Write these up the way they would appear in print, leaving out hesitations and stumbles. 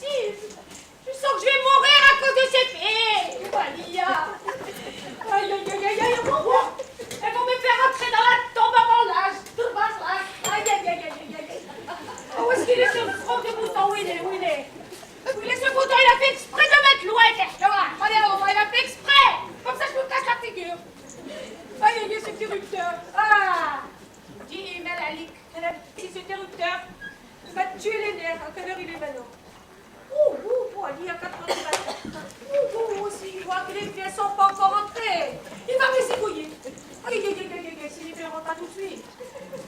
bêtises. Je sens que je vais mourir à cause de ces filles. Walia. Aïe, aïe, aïe, aïe, aïe, elles vont me faire rentrer dans la tombe avant l'âge. Aïe, aïe, aïe, aïe, aïe, aïe. Oh, où est-ce qu'il est ce front de bouton? Où il est? Où il est? Où il est ce bouton? Il a fait exprès de mettre loin. Il a fait exprès. Comme ça, je me cache la figure. Aïe, aïe, ce interrupteur. Ah. Dis, Mélalik, quel est ce interrupteur? Il va tuer les nerfs. À quelle heure il est maintenant? Il y a 4 heures du matin. S'il voit que les pièces sont pas encore entrées, il va me zigouiller. Aïe, aïe, aïe, aïe, aïe, s'il ne rentre pas tout de suite.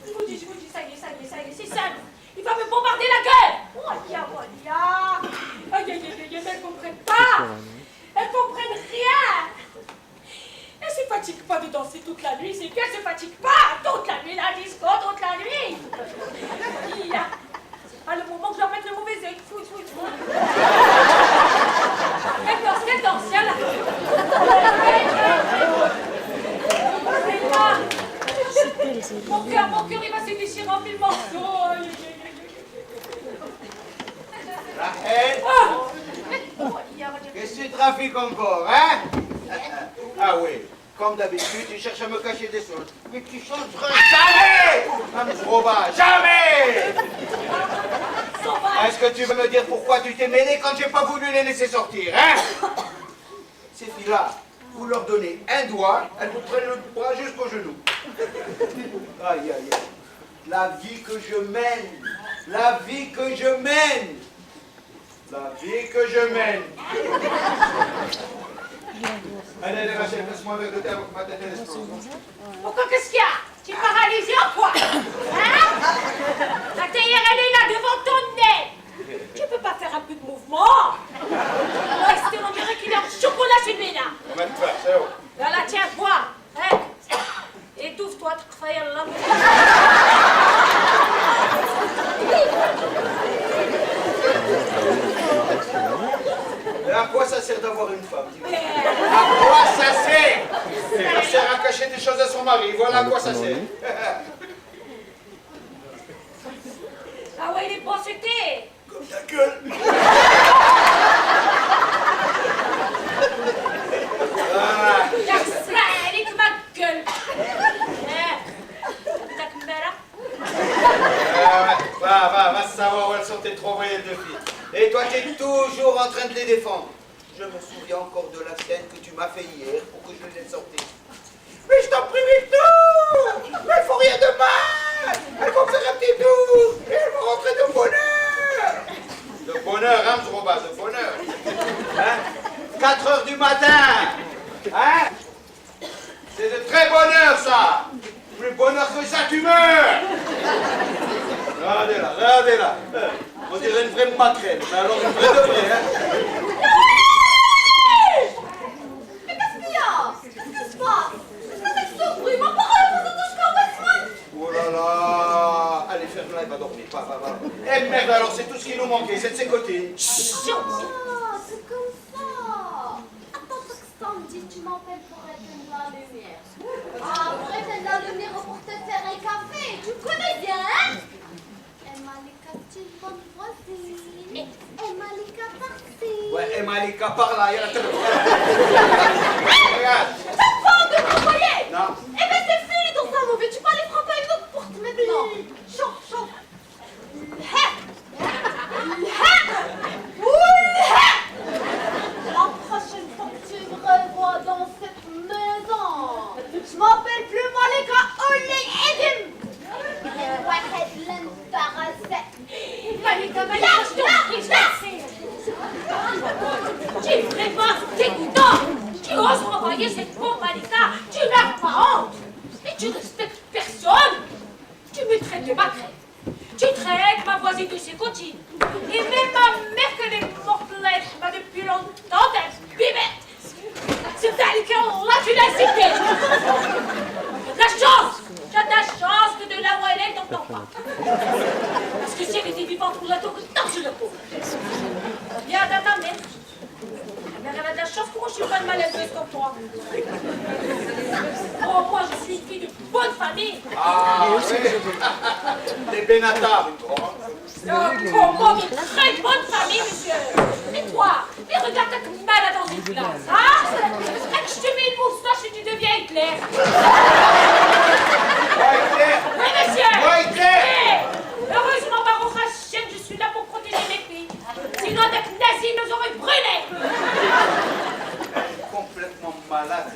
Je vous dis, ça y est, c'est simple. Il va me bombarder la gueule. Aïe, aïe, aïe, aïe, elles ne comprennent pas. Elles comprennent rien. Elles se fatiguent pas de danser toute la nuit, c'est qu'elles se fatiguent pas toute la nuit, la disco, toute la nuit. À le moment que je leur mette le mauvais œil. Elle danse, là. Mon cœur, il va se déchirer en mille morceaux. Rachel, qu'est-ce que tu trafiques encore, hein? Ah oui, comme d'habitude, tu cherches à me cacher des choses. Mais tu chanteras jamais! Amsroba, jamais! Est-ce que tu veux me dire pourquoi tu t'es mêlé quand j'ai pas voulu les laisser sortir, hein? Ces filles-là, vous leur donnez un doigt, elles vous prennent le bras jusqu'au genou. Aïe, aïe, aïe. La vie que je mène, la vie que je mène, la vie que je mène. Allez, Rachel, laisse-moi un verre de thé avant que ma tête explose. Pourquoi qu'est-ce qu'il y a? Tu es paralysé en quoi? Hein? La théière, elle est là devant ton nez. Tu peux pas faire un peu de mouvement? Ouais, on dirait qu'il est en chocolat celui-là. C'est où? Là, tiens, bois. Hein? Étouffe-toi, tu fais un lambeau. À quoi ça sert d'avoir une femme? À quoi ça sert? Ça sert à cacher des choses à son mari, voilà à quoi ça sert. Ah ouais, il est pensété. Comme ta gueule. Elle est que ma gueule. Va savoir où elles sont tes trop voyelles de filles. Et toi, tu es toujours en train de les défendre. Je me souviens encore de la scène que tu m'as fait hier pour que je les laisse sortir. Mais je t'en prie, Victor! Mais elles font rien de mal! Elles vont faire un petit tour et elles vont rentrer de bonheur! De bonheur, hein, Msroba, de bonheur. Hein? 4 heures du matin! Hein? C'est de très bonheur, ça! Plus bonheur que ça, tu meurs! Regardez-la, regardez-la. On dirait une vraie maquerelle, mais alors une vraie de vraie, hein? Mais qu'est-ce qu'il y a? Qu'est-ce qui se passe? Qu'est-ce que c'est que ce bruit? Ma parole, vous êtes jusqu'à Westwood? Oh là là! Allez, ferme-la, il va dormir. Va. Eh merde, alors c'est tout ce qui nous manquait, c'est de ses côtés. Ah, c'est comme ça. Attends, Sandy, tu m'appelles pour éteindre la lumière. Ah, pour éteindre la lumière ou pour te faire un café? Tu me connais bien, hein? Et Malika, tu es une bonne voisine. Et Malika, par-ci. Ouais, et Malika, par là, il y a la tête. Regarde. T'as pas de m'envoyer? Non. Eh ben, c'est fini dans ta mauvais. Tu peux aller frapper une autre porte maintenant. Chauffe. La prochaine fois que tu me revois dans cette maison, je m'appelle plus Malika Oli Edim. واحد l'embarrassé. Malika, je t'en prie, tu es vraiment dégoûtant. Tu oses renvoyer cette pauvre Malika. Tu n'as pas honte. Et tu respectes personne. Tu me traites de maquerelle. Tu traites ma voisine de ses cotines. Et même ma mère qu'elle est morte là depuis longtemps, d'être bibette. C'est Malika, là tu l'as cité. La chance. Tu as de la chance que de là où elle est, t'entends pas. Parce que si elle était vivante, on l'a tout que tant je le pauvre. Viens dans ta mère. Ta mère, elle a de la chance. chance que moi je suis pas de malaiseuse comme toi. Oh, moi je suis une fille de bonne famille. Ah, oui. Les Benatar, une grande. Oh, moi, une très bonne famille, monsieur. Et toi, mais regarde ta malade dans une glace, hein? Que je te mets une moustache et tu deviens Hitler. Moi, Hitler. Oui, monsieur. Moi, Hitler. Eh, heureusement, Baruch Hashem, je suis là pour protéger mes filles. Sinon, avec nazis, nous auraient brûlé. Elle est complètement malade.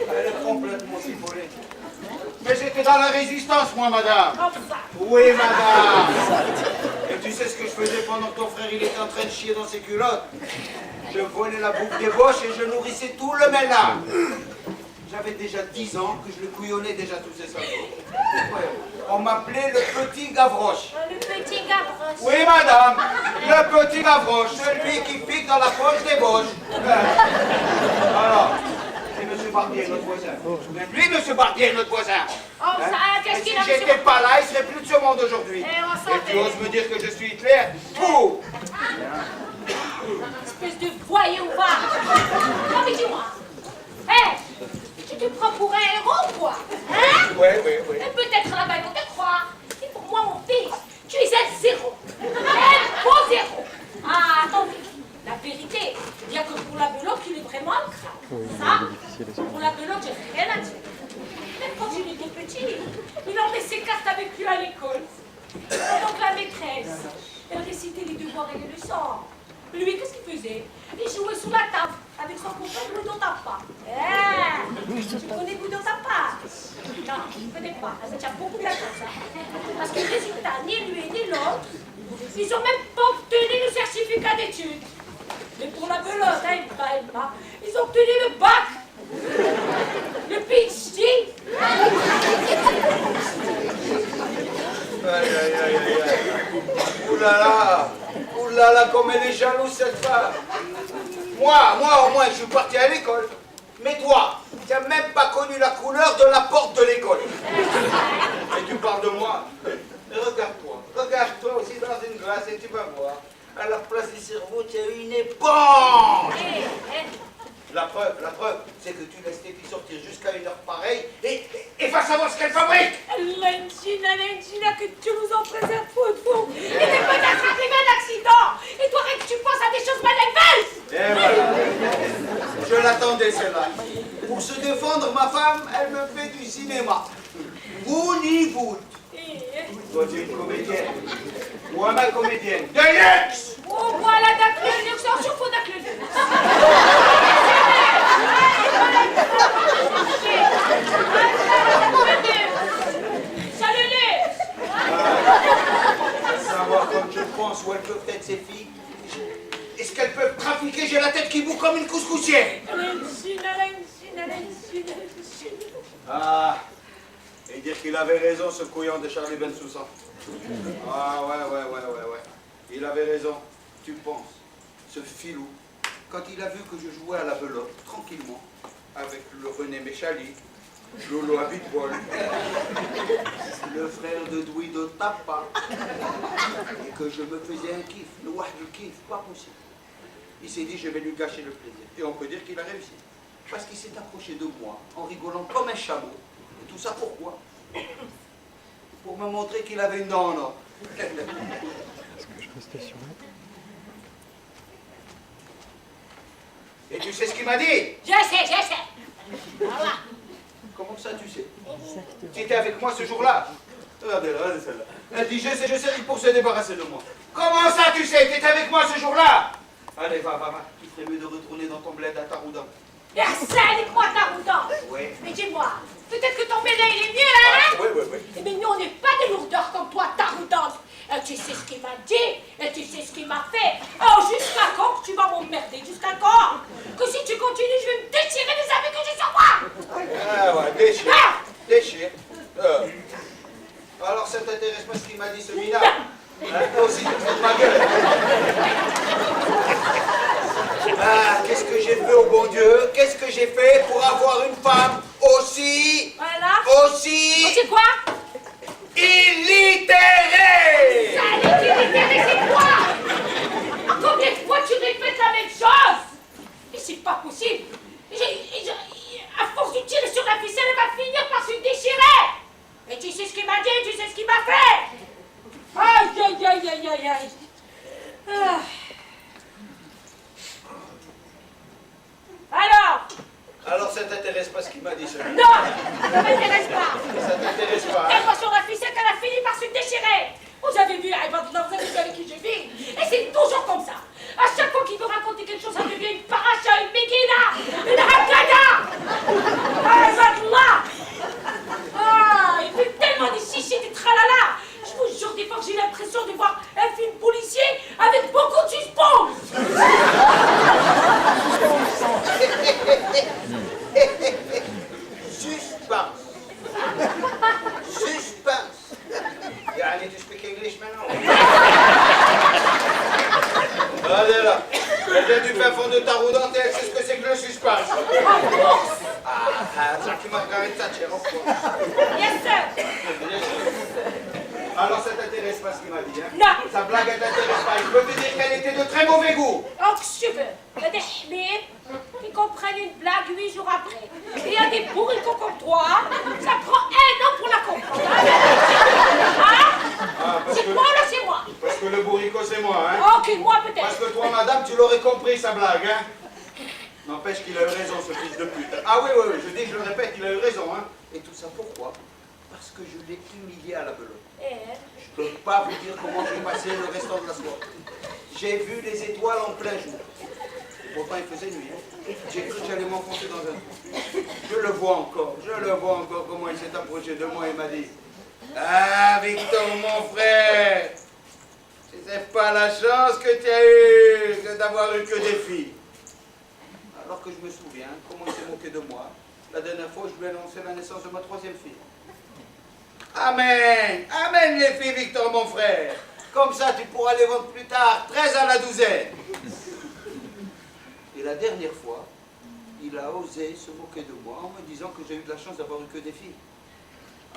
Elle est complètement cibolée. Mais j'étais dans la résistance, moi, madame. Comme ça. Oui, madame. Et tu sais ce que je faisais pendant que ton frère il était en train de chier dans ses culottes? Je volais la bouffe des boches et je nourrissais tout le ménage. J'avais déjà 10 ans que je le couillonnais déjà tous ces salauds. Ouais. On m'appelait le petit Gavroche. Le petit Gavroche. Oui, madame, le petit Gavroche, celui qui pique dans la poche des boches. Alors, c'est M. Barbier, notre voisin. Lui, M. Barbier, notre voisin. Oh, ça, qu'est-ce Et qu'il si a, j'étais monsieur? pas là, il serait plus de ce monde aujourd'hui. Eh, on s'en Et tu fait. oses me dire que je suis Hitler? Fou! Espèce de voyou, va. Non, mais dis-moi. Hé, tu te prends pour un héros, quoi? Hein? Oui. Et peut-être là-bas, ils vont te croire. Et pour moi, mon fils, tu es un zéro. Un beau zéro. Ah, attendez. La vérité, bien que pour la belote, il est vraiment un crâne. Ça, pour la belote, j'ai rien à dire. Même quand il était petit, il emmenait ses cartes avec lui à l'école. Donc la maîtresse, elle récitait les devoirs et les leçons. Lui, qu'est-ce qu'il faisait? Il jouait sous la table avec son copain Boudon Tapa. Tu connais Boudon Tapa? Non, je ne connais pas. Ça tient beaucoup de la chose, ça. Parce que résultat, ni lui ni l'autre, ils n'ont même pas obtenu le certificat d'études. Mais pour la belote, ils ont obtenu le bac. Le PhD. Aïe. Oulala, comme elle est jalouse, cette femme. Moi, au moins, je suis parti à l'école. Mais toi, tu n'as même pas connu la couleur de la porte de l'école. Et tu parles de moi. Regarde-toi aussi dans une glace et tu vas voir. À la place du cerveau, tu as une éponge. La preuve, c'est que tu laisses tes filles sortir jusqu'à une heure pareille et va savoir ce qu'elles fabriquent. L'engina, que tu nous en préserves, Foufou. Il est peut-être arrivé un accident. Et toi, que tu penses à des choses malheureuses. Et voilà. Je l'attendais, celle-là. Pour se défendre, ma femme, elle me fait du cinéma. Hollywood. Toi, tu es une comédienne. Moi, ma comédienne. De luxe. Oh, voilà, d'accord, le luxe, on s'en fout d'accord, le luxe. Salut, luxe. Savoir comme je pense où elles peuvent être ces filles. Est-ce qu'elles peuvent trafiquer? J'ai la tête qui bout comme une couscoussière. Ah, et dire qu'il avait raison, ce couillon de Charlie Bensoussan. Ah, ouais. Il avait raison. Tu penses, ce filou, quand il a vu que je jouais à la belote, tranquillement, avec le René Méchali, Lolo Abitbol, le frère de Douy de Tapa, et que je me faisais un kiff, le wah du kiff, pas possible. Il s'est dit, je vais lui gâcher le plaisir. Et on peut dire qu'il a réussi. Parce qu'il s'est approché de moi en rigolant comme un chameau. Et tout ça pourquoi? Pour me montrer qu'il avait une dent en or. Est-ce que je restais sur moi? Et tu sais ce qu'il m'a dit? Je sais. Voilà. Comment ça tu sais? Tu étais avec moi ce jour-là? Regardez celle-là. Elle dit, je sais, pour se débarrasser de moi. Comment ça tu sais? Tu étais avec moi ce jour-là? Allez, va. Il ferait mieux de retourner dans ton bled à Taroudan. Personne n'est quoi Taroudan. Oui. Mais dis-moi, peut-être que ton bled il est mieux, hein? Oui. Mais nous, on n'est pas des lourdeurs comme toi, Taroudan. Tu sais ce qu'il m'a dit, et tu sais ce qu'il m'a fait. Oh, jusqu'à quand que tu vas m'emmerder? Jusqu'à quand? Que si tu continues, je vais me déchirer des amis que j'ai sur moi. Ah ouais, déchire. Alors ça t'intéresse pas ce qu'il m'a dit celui-là? Toi aussi tu te fous de ma gueule. Ah, qu'est-ce que j'ai fait au bon Dieu? Qu'est-ce que j'ai fait pour avoir une femme aussi? Voilà. Aussi C'est quoi? illitérée? Allez, tu illitéré, c'est quoi? Combien de fois tu répètes la même chose? Et c'est pas possible. À force de tirer sur la ficelle, elle va finir par se déchirer. Et tu sais ce qu'il m'a dit, tu sais ce qu'il m'a fait. Aïe, aïe, aïe, aïe, aïe, aïe. Ah. Alors ça t'intéresse pas ce qu'il m'a dit, celui-là? Non, ça m'intéresse pas. Ça t'intéresse pas, hein? Elle sur la ficelle qu'elle a fini par se déchirer. Vous avez vu, vous avez vu avec qui je vis. Et c'est toujours comme ça. À chaque fois qu'il veut raconter quelque chose, ça devient une paracha, une méguina, une hakada. Ah, là. Ah, il fait tellement des chichis, des tralala. Je vous jure, des fois que j'ai l'impression de voir un film policier avec beaucoup de suspense. Suspense. Suspense. Yani, tu speak English maintenant? Allez là. Elle vient du fin fond de ta roue dentelle, c'est ce que c'est que le suspense. Ah, ça qui m'a carré de ta chair, of course. Yes, sir. Alors ça t'intéresse pas ce qu'il m'a dit, hein? Non. Sa blague, elle t'intéresse pas. Je peux te dire qu'elle était de très mauvais goût. Oh, que je veux. Il y a des hmir qui comprennent une blague 8 jours après. Et il y a des bourricots comme toi, ça prend 1 an pour la comprendre. Hein? C'est moi ou là, c'est moi? Parce que le bourricot, c'est moi, hein? Ok, moi peut-être. Parce que toi, madame, tu l'aurais compris, sa blague, hein? N'empêche qu'il a eu raison, ce fils de pute. Ah oui, oui, oui, je dis, je le répète, il a eu raison, hein? Et tout ça, pourquoi? Parce que je l'ai humilié à la belote. Je peux pas vous dire comment j'ai passé le restant de la soirée. J'ai vu les étoiles en plein jour. Pourtant, il faisait nuit, hein? J'ai cru que j'allais m'enfoncer dans un trou. Je le vois encore comment il s'est approché de moi et m'a dit: ah, Victor, mon frère, c'est pas la chance que tu as eue d'avoir eu que des filles. Alors que je me souviens comment il s'est moqué de moi la dernière fois où je lui ai annoncé la naissance de ma 3e fille. Amen, amen les filles, Victor, mon frère. Comme ça, tu pourras les vendre plus tard, 13 à la douzaine. Et la dernière fois, il a osé se moquer de moi en me disant que j'ai eu de la chance d'avoir eu que des filles.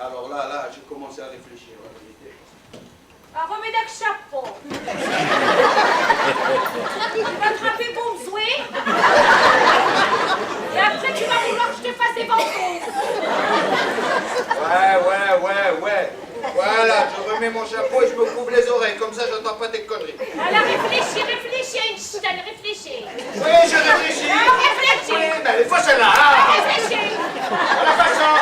Alors là, j'ai commencé à réfléchir à la vérité. Ah, remets d'un chapeau. Tu vas attraper mon zoué. Et après, tu vas vouloir que je te fasse des ventouses. Ouais. Voilà, je remets mon chapeau et je me couvre les oreilles. Comme ça, j'entends pas tes conneries. Alors, réfléchis, Einstein, réfléchis. Oui, je réfléchis. Ah, réfléchis. Oui, mais elle est fausse, celle-là. Ah, Hein? réfléchis. À la façon.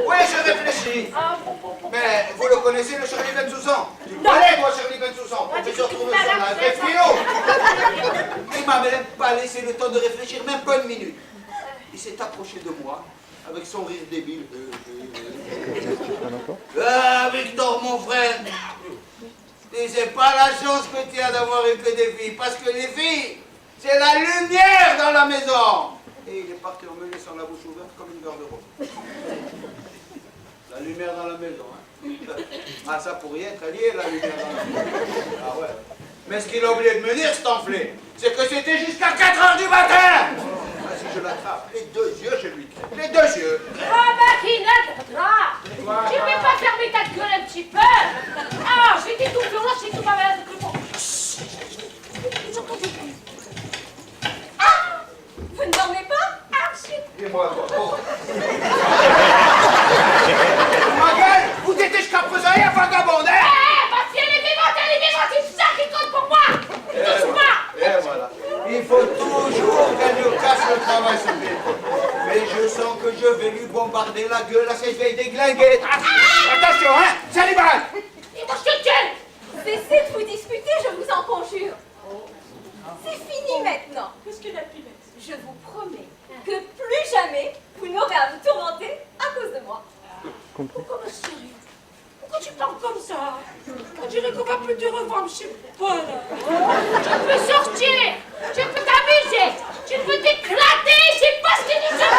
Oui, je réfléchis. Ah, bon. Mais vous le connaissez, le Shirley Bensoussan? Tu le connais, toi, Shirley Bensoussan? Professeur trouvé sur la vraie philo. Il m'a même pas laissé le temps de réfléchir, même pas une minute. Il s'est approché de moi avec son rire débile. Ah, Victor, mon frère, c'est pas la chance que tu as d'avoir eu que des filles, parce que les filles, c'est la lumière dans la maison. Et il est parti en me laissant la bouche ouverte comme une garde-robe. La lumière dans la maison, hein. Ah, ça pourrait être lié, la lumière dans la maison. Ah ouais. Mais ce qu'il a oublié de me dire, cet enflé, c'est que c'était jusqu'à 4 h du matin. Ah, si je l'attrape, les 2 yeux, je lui crève. Les 2 yeux. Ah, bah, qui n'aidera. Tu ne vais pas fermer ta gueule un petit peu. Ah, j'étais tout violent, j'ai tout ma malade de crépon. Ah, vous ne dormez pas? Ah, shit. Dis-moi, toi. Oh. Ma gueule, vous étiez jusqu'à présent, il y a vagabond, hein? Bah, si elle est vivante, c'est ça qui compte pour moi. Touche pas. Et voilà. Il faut toujours qu'elle nous casse le travail, ce film. Mais je sens que je vais lui bombarder la gueule à cette vieille déglinguette. Attention, hein? Célibat! Et moi, je te tiens. Cessez de vous disputer, je vous en conjure. C'est fini maintenant. Qu'est-ce qu'il a de pire? Je vous promets que plus jamais vous n'aurez à vous tourmenter à cause de moi. Pourquoi, ma chérie? Pourquoi tu parles comme ça? On dirait qu'on va plus te revendre, je sais pas, là. Tu peux sortir, tu peux t'amuser, tu peux t'éclater, c'est pas ce que tu dis.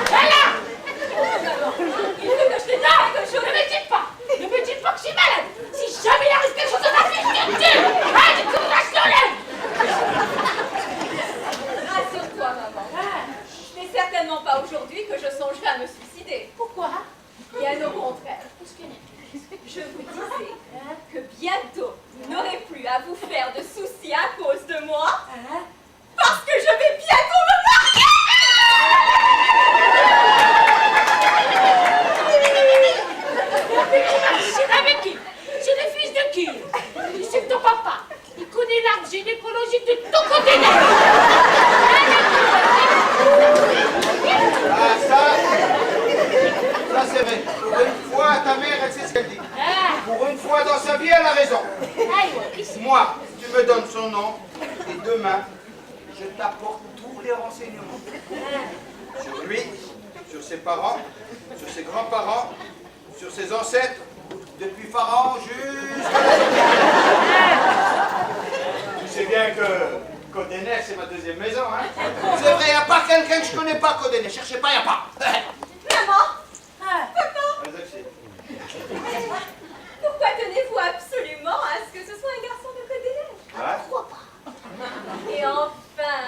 Voilà! Il veut que je te donne quelque chose. Ne me dis pas que je suis malade. Si jamais il arrive quelque chose dans ma vie, je te tue. Ah, tu te craches sur l'aile. Rassure-toi, maman. Ce n'est certainement pas aujourd'hui que je songerai à me suicider. Pourquoi? Bien au contraire. Qu'est-ce qu'il y a? Je vous disais que bientôt, vous n'aurez Moi, tu me donnes son nom et demain, je t'apporte tous les renseignements. Sur lui, sur ses parents, sur ses grands-parents, sur ses ancêtres, depuis Pharaon jusqu'à... Tu sais bien que Côte-des-Neiges, c'est ma deuxième maison, hein. C'est vrai, il n'y a pas quelqu'un que je connais pas, Côte-des-Neiges. Cherchez pas, il n'y a pas. Maman, Pourquoi tenez-vous absolument à ce que ce soit un garçon de Côte-des-Neiges? Ouais. Et enfin,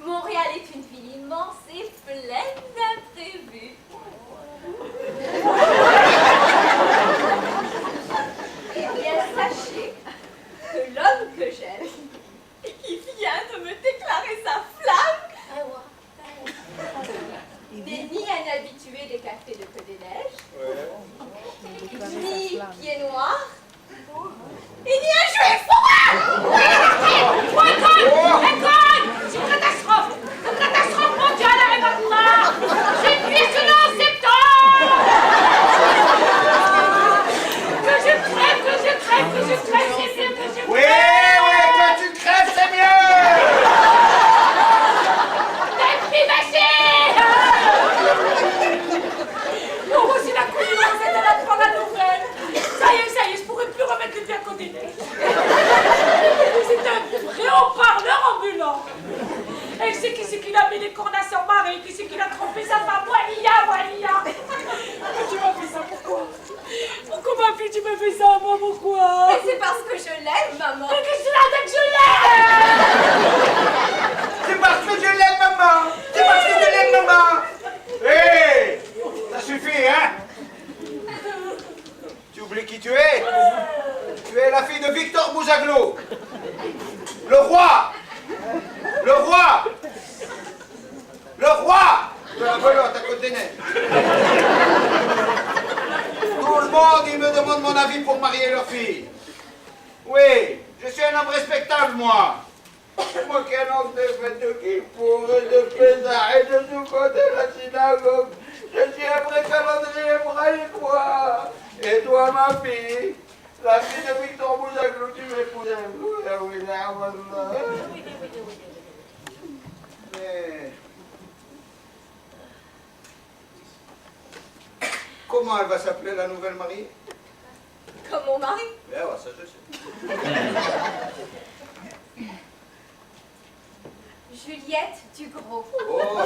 Montréal est une ville immense et pleine d'imprévus. Eh bien, sachez que l'homme que j'aime et qui vient de me déclarer sa flamme n'est ni un habitué des cafés de Côte-des-Neiges, ni pied noir, et ni un juif. École! C'est une catastrophe! Une catastrophe mondiale arrive à moi! J'ai cuisiné en septembre! Que je crève, c'est mieux que je Oui, que tu crèves, c'est mieux. T'es pivaché! Bon, voici la coulure, c'est à la fin la nouvelle! Ça y est, je pourrais plus remettre le pied à côté d'elle. C'est un vrai haut-parleur ambulant. Elle sait qui c'est qui a mis des cornes à son mari, qui c'est qui a trompé sa femme. Walia. Tu m'as fait ça, pourquoi? Pourquoi ma fille, tu m'as fait ça, moi, pourquoi? Et c'est parce que je l'aime, maman. Mais qu'est-ce que tu as que je l'aime? C'est parce que je l'aime, maman. C'est parce que je l'aime, maman. Hé, ça suffit, hein. Tu oublies qui tu es? Tu es la fille de Victor Bouzaglo. Le roi de la belote à Côte-des-Neiges. Tout le monde, il me demande mon avis pour marier leur fille. Oui, je suis un homme respectable, moi. Moi qui annonce des fêtes de Kippour et de Pessah et de Sukkot et la synagogue. Je suis un vrai calendrier hébraïque, moi. Et toi, ma fille, la fille de Victor Bouzaglo, tu m'épouses. Oui, mais... Comment elle va s'appeler, la nouvelle mariée? Comme mon mari. Eh ouais, ça je sais. Juliette Dugros. Oh,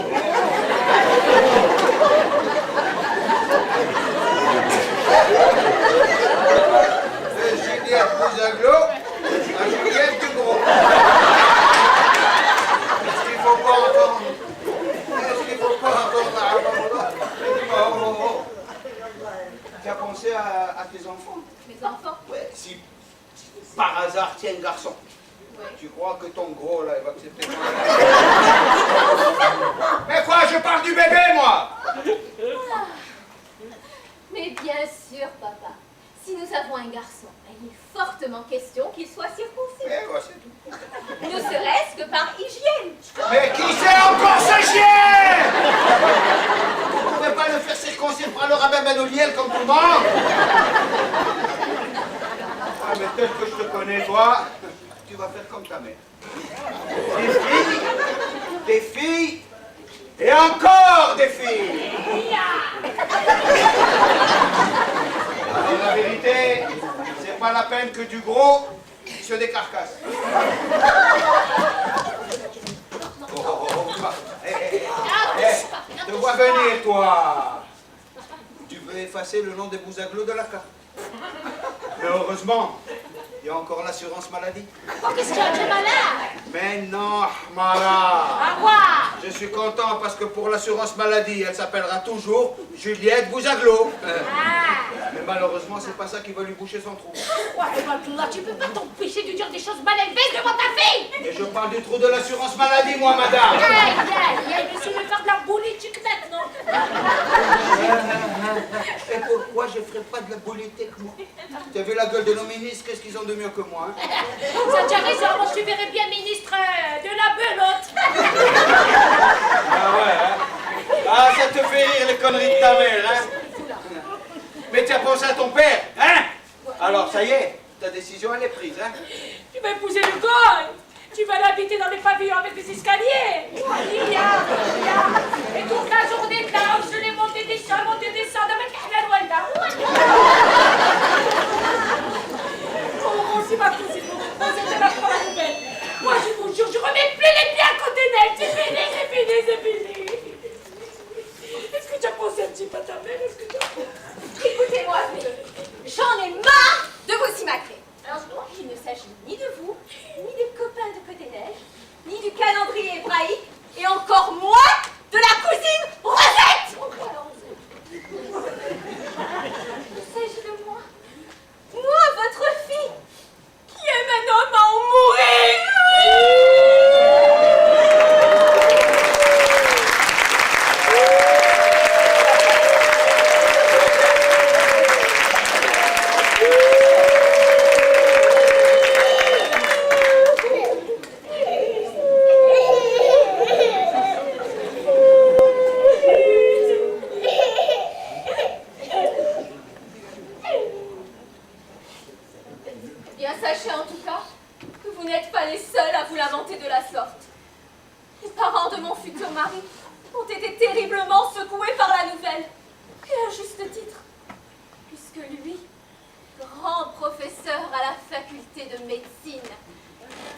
de Juliette Bouzaglo à Juliette Dugros. Est-ce qu'il faut pas entendre? Tu as pensé à tes enfants? Mes enfants. Ouais, si par hasard tiens un garçon. Ouais. Tu crois que ton gros là, il va accepter ton... Mais quoi, je parle du bébé, moi! Mais bien sûr, papa. Si nous avons un garçon, il est fortement question qu'il soit circoncis. Eh, ouais, c'est tout. Ne serait-ce que par hygiène. Mais qui c'est encore ce chien? Vous ne pouvez pas le faire circoncire par le rabbin Ben Oliel comme tout le monde? Ah, mais peut-être que je te connais, toi. Tu vas faire comme ta mère. Des filles, et encore des filles. Alors, la vérité, c'est pas la peine que du gros se décarcasse. Te vois venir, toi. Tu veux effacer le nom des Bouzaglo de la carte. Mais heureusement, il y a encore l'assurance maladie. Oh, qu'est-ce qu'il y a de malade? Mais non, Mara. À quoi? Je suis content parce que pour l'assurance maladie, elle s'appellera toujours Juliette Bouzaglo. Mais malheureusement, c'est pas ça qui va lui boucher son trou. Ouais, là, tu peux pas t'empêcher de dire des choses mal élevées devant ta fille. Et je parle du trou de l'assurance maladie, moi, madame. Il essaie de faire de la politique maintenant. Et pourquoi je ferais pas de la politique, moi? Tu as vu la gueule de nos ministres, qu'est-ce qu'ils ont de mieux que moi, hein? Ça, tu as raison, moi je te verrais bien ministre de la belote. Ah ouais, hein? Ah, ça te fait rire les conneries de ta mère, hein? Mais tu as pensé à ton père, hein? Alors, ça y est, Ta décision, elle est prise, hein? Tu vas épouser le goy. Tu vas l'habiter dans les pavillons avec des escaliers. Lilia. Et toute la journée, là, je l'ai monté des descends avec la Rwanda. Oh, c'est ma cousine, c'était la première nouvelle. Moi, je vous jure, je remets plus les pieds à côté d'elle. C'est fini. Est-ce que tu as pensé un petit peu à ta mère? Écoutez-moi, j'en ai marre de vos simacrés. Alors, il ne s'agit ni de vous, ni des copains de Côte-des-Neiges, ni du calendrier hébraïque, et encore moins de la cousine Rosette. Il s'agit de moi. Moi, votre fille, qui aime un homme à en mourir. Bien, sachez en tout cas que vous n'êtes pas les seuls à vous lamenter de la sorte. Les parents de mon futur mari ont été terriblement secoués par la nouvelle, et à juste titre, puisque lui, grand professeur à la faculté de médecine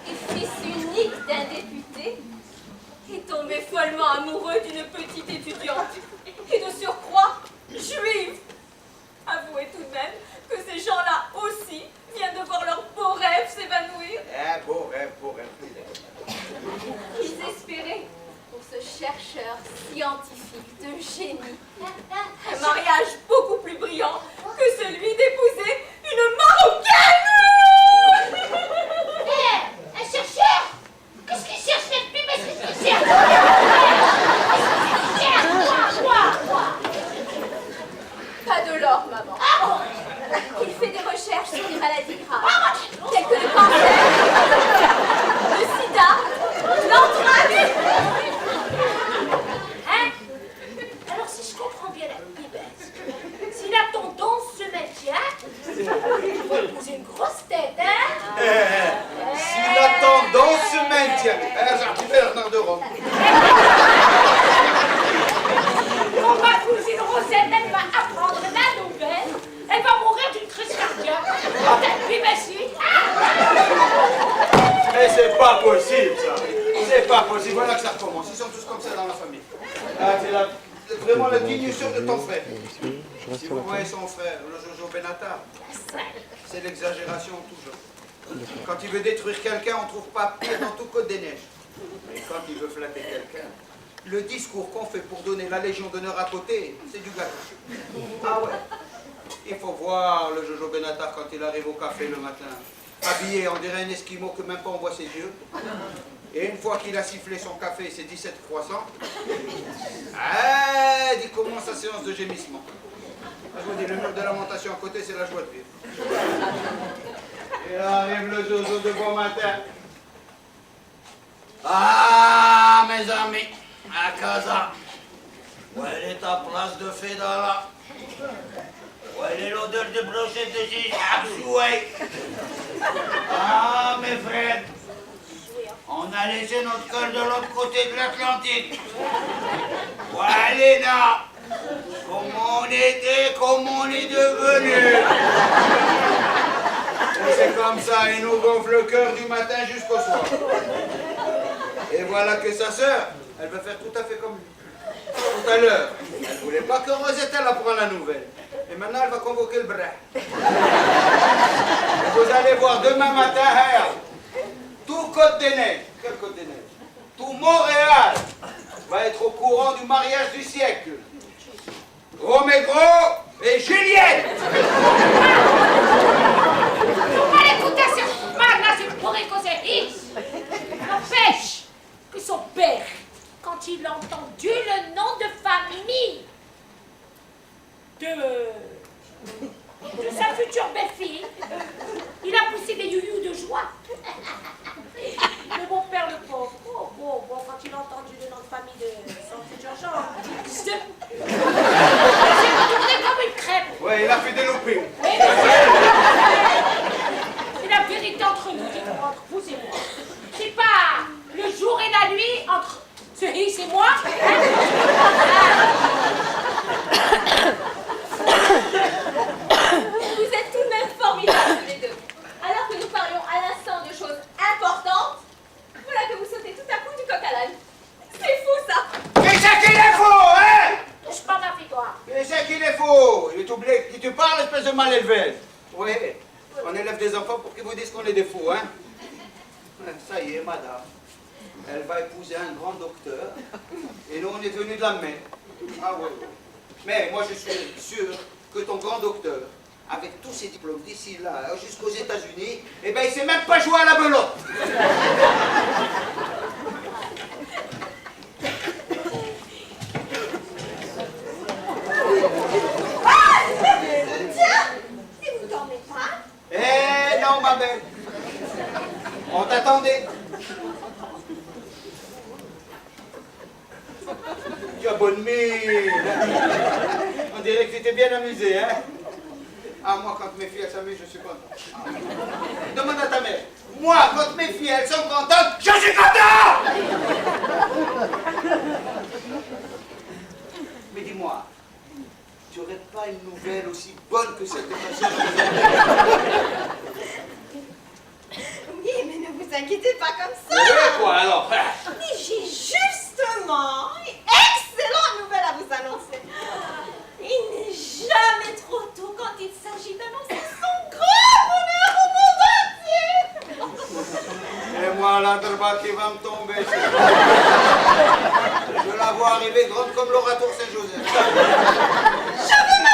et fils unique d'un député, est tombé follement amoureux d'une petite étudiante, et de surcroît, juive. Avouez tout de même que ces gens-là aussi viennent de voir leurs beaux rêves s'évanouir. Beau rêve. Ils espéraient, pour ce chercheur scientifique de génie, un mariage beaucoup plus brillant que celui d'épouser une Marocaine. Un chercheur? Qu'est-ce qu'il cherche, les pubs? Qu'est-ce qu'il cherche? Quoi? Pas de l'or, maman. Il fait des recherches sur les maladies graves, telles que le cancer, le sida, l'anthrax. Hein? Alors, si je comprends bien la Bible, si la tendance se maintient, il faut épouser une grosse tête, hein? Si la tendance se maintient. J'ai un petit Bernard de Rome. Quand ma cousine Rosette, elle va apprendre la nouvelle, elle va mourir d'une crise cardiaque. Puis merci. Mais c'est pas possible, ça. C'est pas possible. Voilà que ça recommence. Ils sont tous comme ça dans la famille. Ah, c'est vraiment la diminution de ton frère. Si vous voyez son frère, le Jojo Benatar, c'est l'exagération toujours. Quand il veut détruire quelqu'un, on ne trouve pas pire dans tout Côte-des-Neiges. Mais quand il veut flatter quelqu'un, le discours qu'on fait pour donner la Légion d'honneur à côté, c'est du gâteau. Ah ouais. Il faut voir le Jojo Benatar quand il arrive au café le matin, habillé, on dirait un esquimau que même pas on voit ses yeux. Et une fois qu'il a sifflé son café, ses 17 croissants, il commence sa séance de gémissement. Je vous dis, le mur de lamentation à côté, c'est la joie de vivre. Et là arrive le Jojo de bon matin. Ah, mes amis, à casa, où elle est ta place de Fédala? Où elle est l'odeur de brochette de Gigi Absoué? Ah, mes frères, on a laissé notre cœur de l'autre côté de l'Atlantique. Walena, comment on était, comment on est devenu. C'est comme ça, il nous gonfle le cœur du matin jusqu'au soir. Et voilà que sa sœur, elle veut faire tout à fait comme lui. Tout à l'heure, elle ne voulait pas que Rosette elle apprenne la nouvelle. Et maintenant, elle va convoquer le bras. Et vous allez voir demain matin, tout Côte-des-Neiges, quel Côte-des-Neiges? Tout Montréal va être au courant du mariage du siècle. Roméo et Juliette. Allez, écoutez, c'est mal, là, c'est pour causer. N'empêche que son père, quand il a entendu le nom de famille de sa future belle-fille, il a poussé des youyous de joie. Le bon père, le pauvre, bon, quand il a entendu le nom de famille de son futur genre, il s'est retourné comme une crêpe. Ouais, il a fait des loupés. entre vous et moi. C'est pas le jour et la nuit entre Cerise et moi. Hein? Vous êtes tout de même formidables, tous les deux. Alors que nous parlions à l'instant de choses importantes, voilà que vous sautez tout à coup du coq à l'âne. C'est fou, ça! Et c'est qu'il est faux, hein? Touche pas ma victoire. Et c'est qu'il est faux. Il te parle, espèce de mal élevé. Oui, on élève des enfants pour qu'ils vous disent qu'on est des fous, hein? Ça y est, madame. Elle va épouser un grand docteur. Et nous, on est venus de la mer. Ah oui, oui. Mais moi, je suis sûr que ton grand docteur, avec tous ses diplômes d'ici là, jusqu'aux États-Unis, eh ben, il sait même pas jouer à la belote. Tiens, et vous dormez pas? Eh non, ma belle. On t'attendait. Tu as bonne mine. On dirait que tu t'es bien amusé, hein? Ah, moi, quand mes filles elles s'amusent, je suis content. Ah. Demande à ta mère. Moi, quand mes filles elles sont contentes, je suis content! Mais dis-moi, tu n'aurais pas une nouvelle aussi bonne que celle de ta sœur? Oui, mais ne vous inquiétez pas comme ça. Ouais, quoi, alors? Mais j'ai justement une excellente nouvelle à vous annoncer. Il n'est jamais trop tôt quand il s'agit d'annoncer son grand bonheur au monde entier. Et moi, la drba qui va me tomber. Je la vois arriver grande comme l'oratoire Saint-Joseph. Je veux me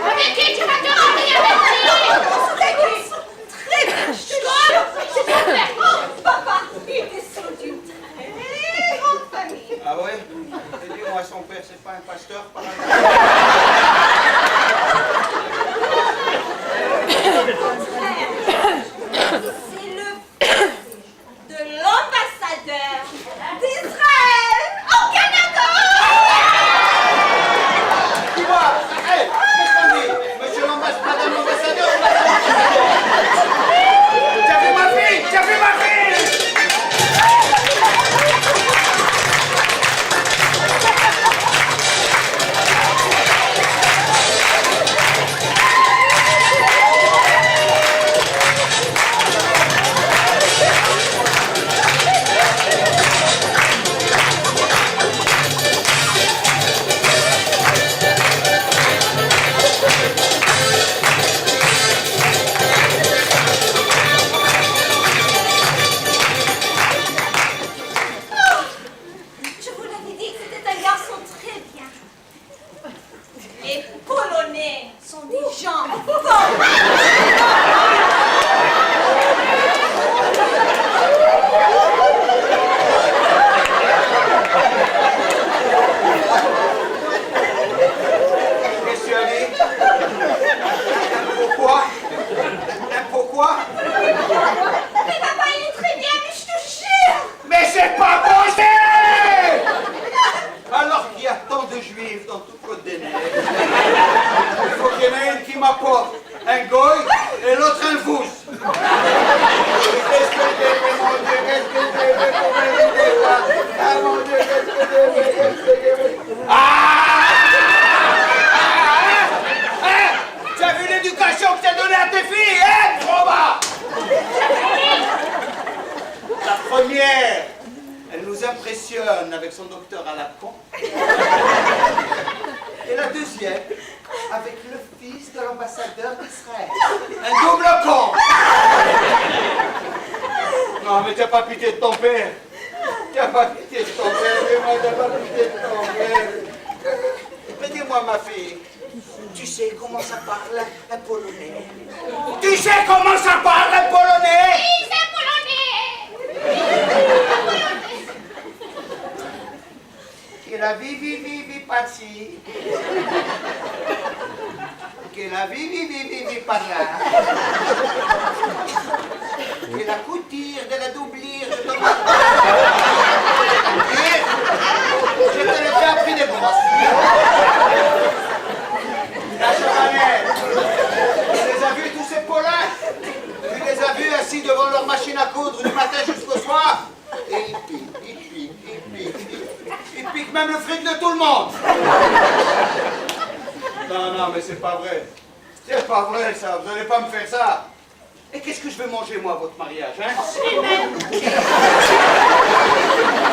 Avec qui tu vas te marier avec qui? très bien. Oh, papa, il descend d'une très grande famille. Ah ouais? Et dis-moi, son père, c'est pas un pasteur par hasard? C'est le fils de l'ambassadeur d'Israël au Canada. Dis-moi, hey, qu'est-ce qu'on dit? Monsieur l'ambassadeur, madame l'ambassadeur, t'as vu ma fille? T'as vu ma fille? Je vous l'avais dit que c'était un garçon très bien. Les Polonais sont des gens Qu'est-ce que tu as dit? Pourquoi? Pourquoi? Mais papa, il est très bien, mais je te jure. Mais c'est pas possible! Alors qu'il y a tant de juifs dans toute Côte-des-Neiges, il faut qu'il y en ait une qui m'apporte un goy et l'autre un fous. Qu'est-ce que j'ai fait, mon Dieu, qu'est-ce que j'ai fait pour mériter ça? Ah mon Dieu, qu'est-ce que j'ai fait, qu'est-ce que j'ai fait? Tu as vu l'éducation que tu as donnée à tes filles, hein, Roba? La première, elle nous impressionne avec son docteur à la con. Et la deuxième, avec le fils de l'ambassadeur d'Israël. Un double con. Non, mais t'as pas pitié de ton père. T'as pas pitié de ton père, dis-moi, t'as pas pitié de ton père. Mais dis-moi, ma fille, tu sais comment ça parle un Polonais? Tu sais comment ça parle un Polonais? Oui, c'est polonais. Que la vie, passi. Que la vie, par là. Que la couture de la doublure de ton... pique même le fric de tout le monde. Non, mais c'est pas vrai. C'est pas vrai, ça. Vous allez pas me faire ça. Et qu'est-ce que je vais manger, moi, à votre mariage, hein?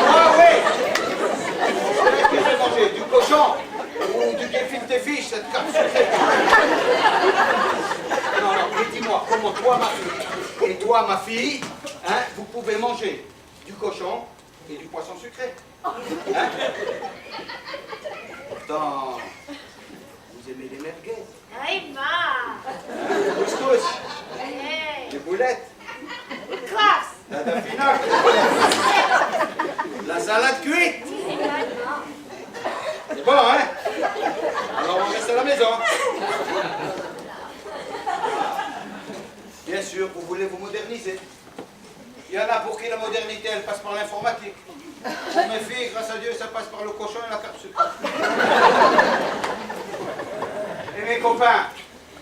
Ah oui! Qu'est-ce que je vais manger? Du cochon? Ou du gefilte fish, cette carte sucrée? Non, mais dis-moi, comment toi, ma fille, et toi, ma fille, hein, vous pouvez manger du cochon et du poisson sucré? Hein? Pourtant, vous aimez les merguez? Le couscous, les boulettes, la daffinotte, la salade cuite. C'est bon, hein? Alors on reste à la maison. Bien sûr, vous voulez vous moderniser. Il y en a pour qui la modernité, elle passe par l'informatique. Pour mes filles, grâce à Dieu, ça passe par le cochon et la carte sucrée. Et mes copains,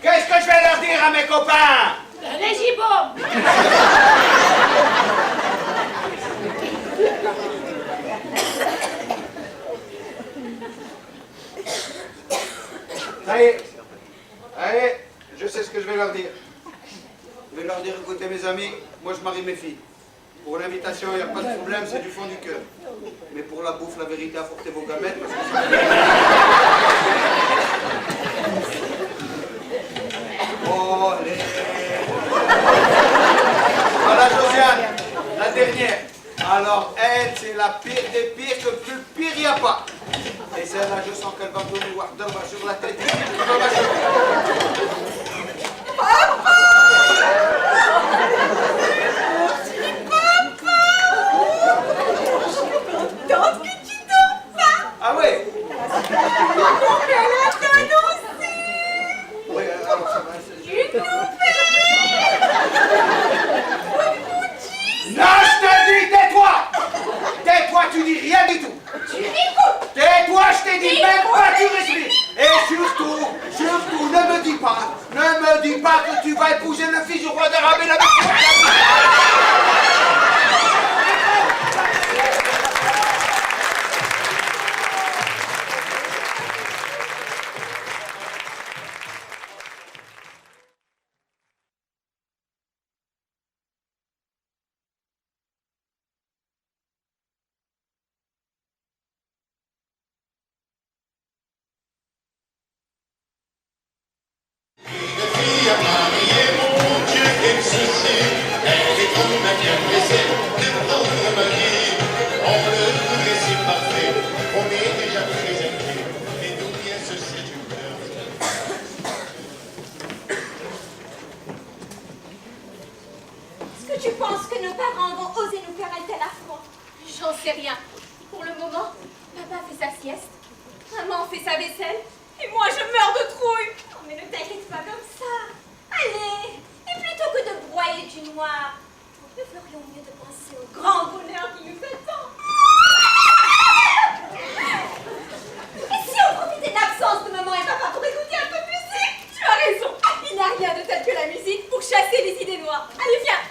qu'est-ce que je vais leur dire à mes copains? Les gibots. Allez, je sais ce que je vais leur dire. Je vais leur dire, écoutez mes amis, moi je marie mes filles. Pour l'invitation, il n'y a pas de problème, c'est du fond du cœur. Mais pour la bouffe, la vérité, apportez vos gamètes parce que ça... Oh, allez. Voilà Josiane, la dernière. Alors elle, c'est la pire des pires, que plus pire il n'y a pas. Et celle-là, je sens qu'elle va me donner Wardamba sur la tête. Ah ouais? Oui, alors ça va. Non, je te dis, tais-toi! Tais-toi, tu dis rien du tout! Tais-toi, je t'ai dit, même pas tu respires! Et surtout, ne me dis pas que tu vas épouser le fils du roi d'Arabie la Est-ce que tu penses que nos parents vont oser nous faire un tel affront? J'en sais rien. Pour le moment, papa fait sa sieste, maman fait sa vaisselle, et moi je meurs de trouille. Oh, mais ne t'inquiète pas comme ça. Allez, et plutôt que de broyer du noir, nous ferions mieux de penser au grand bonheur qui nous attend. Et si on profitait de l'absence de maman et papa pour écouter un peu de musique? Tu as raison, il n'y a rien de tel que la musique pour chasser les idées noires. Allez, viens.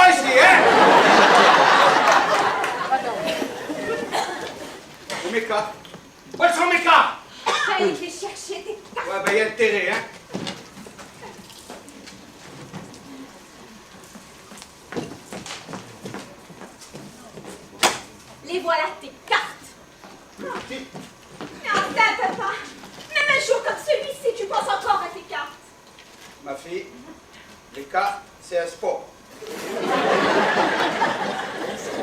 pas ici, hein? Et mes cartes? Où sont mes cartes? Allez, je vais chercher tes cartes. Ouais, ben, il y a intérêt, hein? Les voilà, tes cartes. Mais enfin, papa, même un jour comme celui-ci, tu penses encore à tes cartes. Ma fille, les cartes, c'est un sport.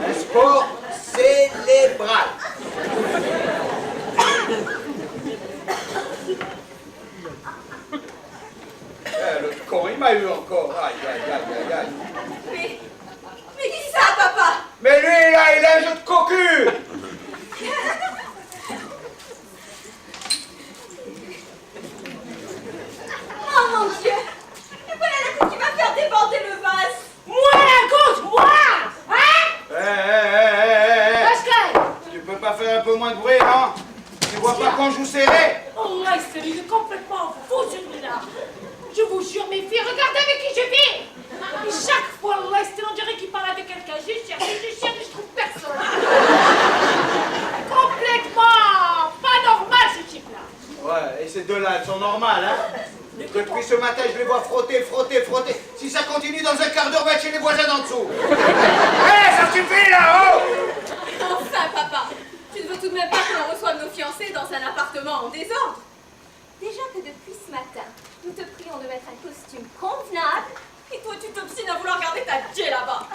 Un sport cérébral. Le con, il m'a eu encore. Aïe, aïe, aïe, aïe, aïe. Mais dis ça, papa. Mais lui, là, il a un jeu de cocu. Oh mon Dieu. Et voilà la coupe qui va faire déborder le vase. Moi, la gauche, moi! Hein? Hé, Pascal! tu peux pas faire un peu moins de bruit, non? Tu vois pas qu'on joue serré? Oh, Lester, il est complètement fou, celui-là! Je vous jure, mes filles, regardez avec qui je vis! Et chaque fois, Lester, on dirait qu'il parle avec quelqu'un. Je cherche, je trouve personne. Complètement pas normal, ce type-là. Ouais, et ces deux-là, elles sont normales, hein? Depuis ce matin, je les vois frotter, frotter, frotter. Si ça continue dans un quart d'heure, va chez les voisins d'en dessous. Hé, ça suffit, là, oh! Enfin, papa, tu ne veux tout de même pas que l'on reçoive nos fiancés dans un appartement en désordre. Déjà que depuis ce matin, nous te prions de mettre un costume convenable, et toi tu t'obstines à vouloir garder ta Jay là-bas.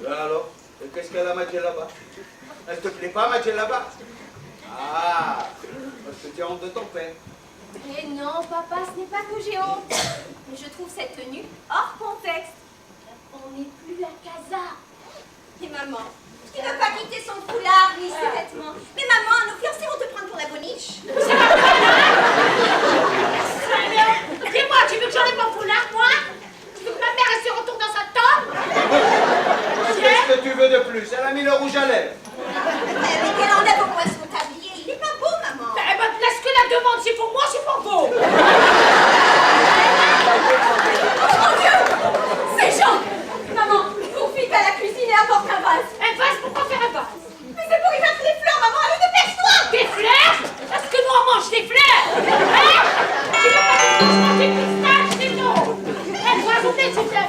Alors, et qu'est-ce qu'elle a, ma Jay, là-bas? Elle te plaît pas, ma Jay, là-bas? Ah, parce que tu as honte de ton père. Eh non, papa, ce n'est pas que j'ai honte, mais je trouve cette tenue hors contexte. On n'est plus à casa. Et maman, qui ne veut pas quitter son foulard ni ses vêtements. Mais maman, nos fiancés vont te prendre pour la boniche. Dis-moi, tu veux que j'enlève mon foulard, moi? Tu veux que ma mère, elle se retourne dans sa tombe? Qu'est-ce que tu veux de plus? Elle a mis le rouge à lèvres. Mais qu'elle enlève au moins son tablier. Il est pas beau, maman. Eh ben, laisse que la demande, c'est pour moi, c'est pour vous. Oh mon Dieu, c'est Jean. Maman, mon fils va à la cuisine et apporte un vase. Un vase, pourquoi faire un vase? Mais c'est pour y mettre des fleurs, maman. Allez, dépêche-toi. Des fleurs? Est-ce que nous on mange des fleurs? Hein? Tu veux pas que je mange des pistaches, c'est non? Un vase, on met s'il te plaît.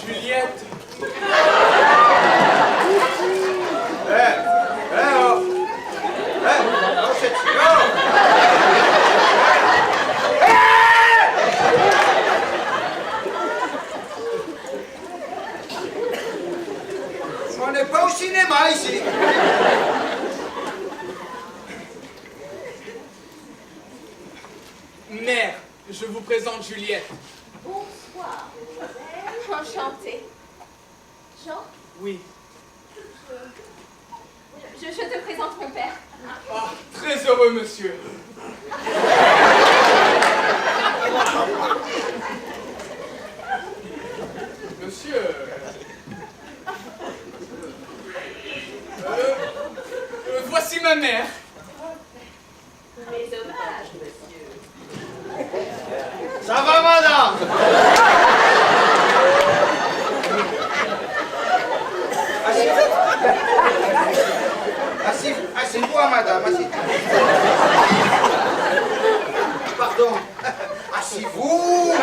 Juliette, On n'est pas au cinéma ici. mère, je vous présente Juliette. Bonsoir, mademoiselle. Enchantée. Jean, Oui. je te présente mon père. Ah, très heureux, monsieur. Monsieur. Voici ma mère. Mes hommages, monsieur. Ça va, madame? Asseyez-vous, madame, asseyez-vous. Pardon. Asseyez-vous.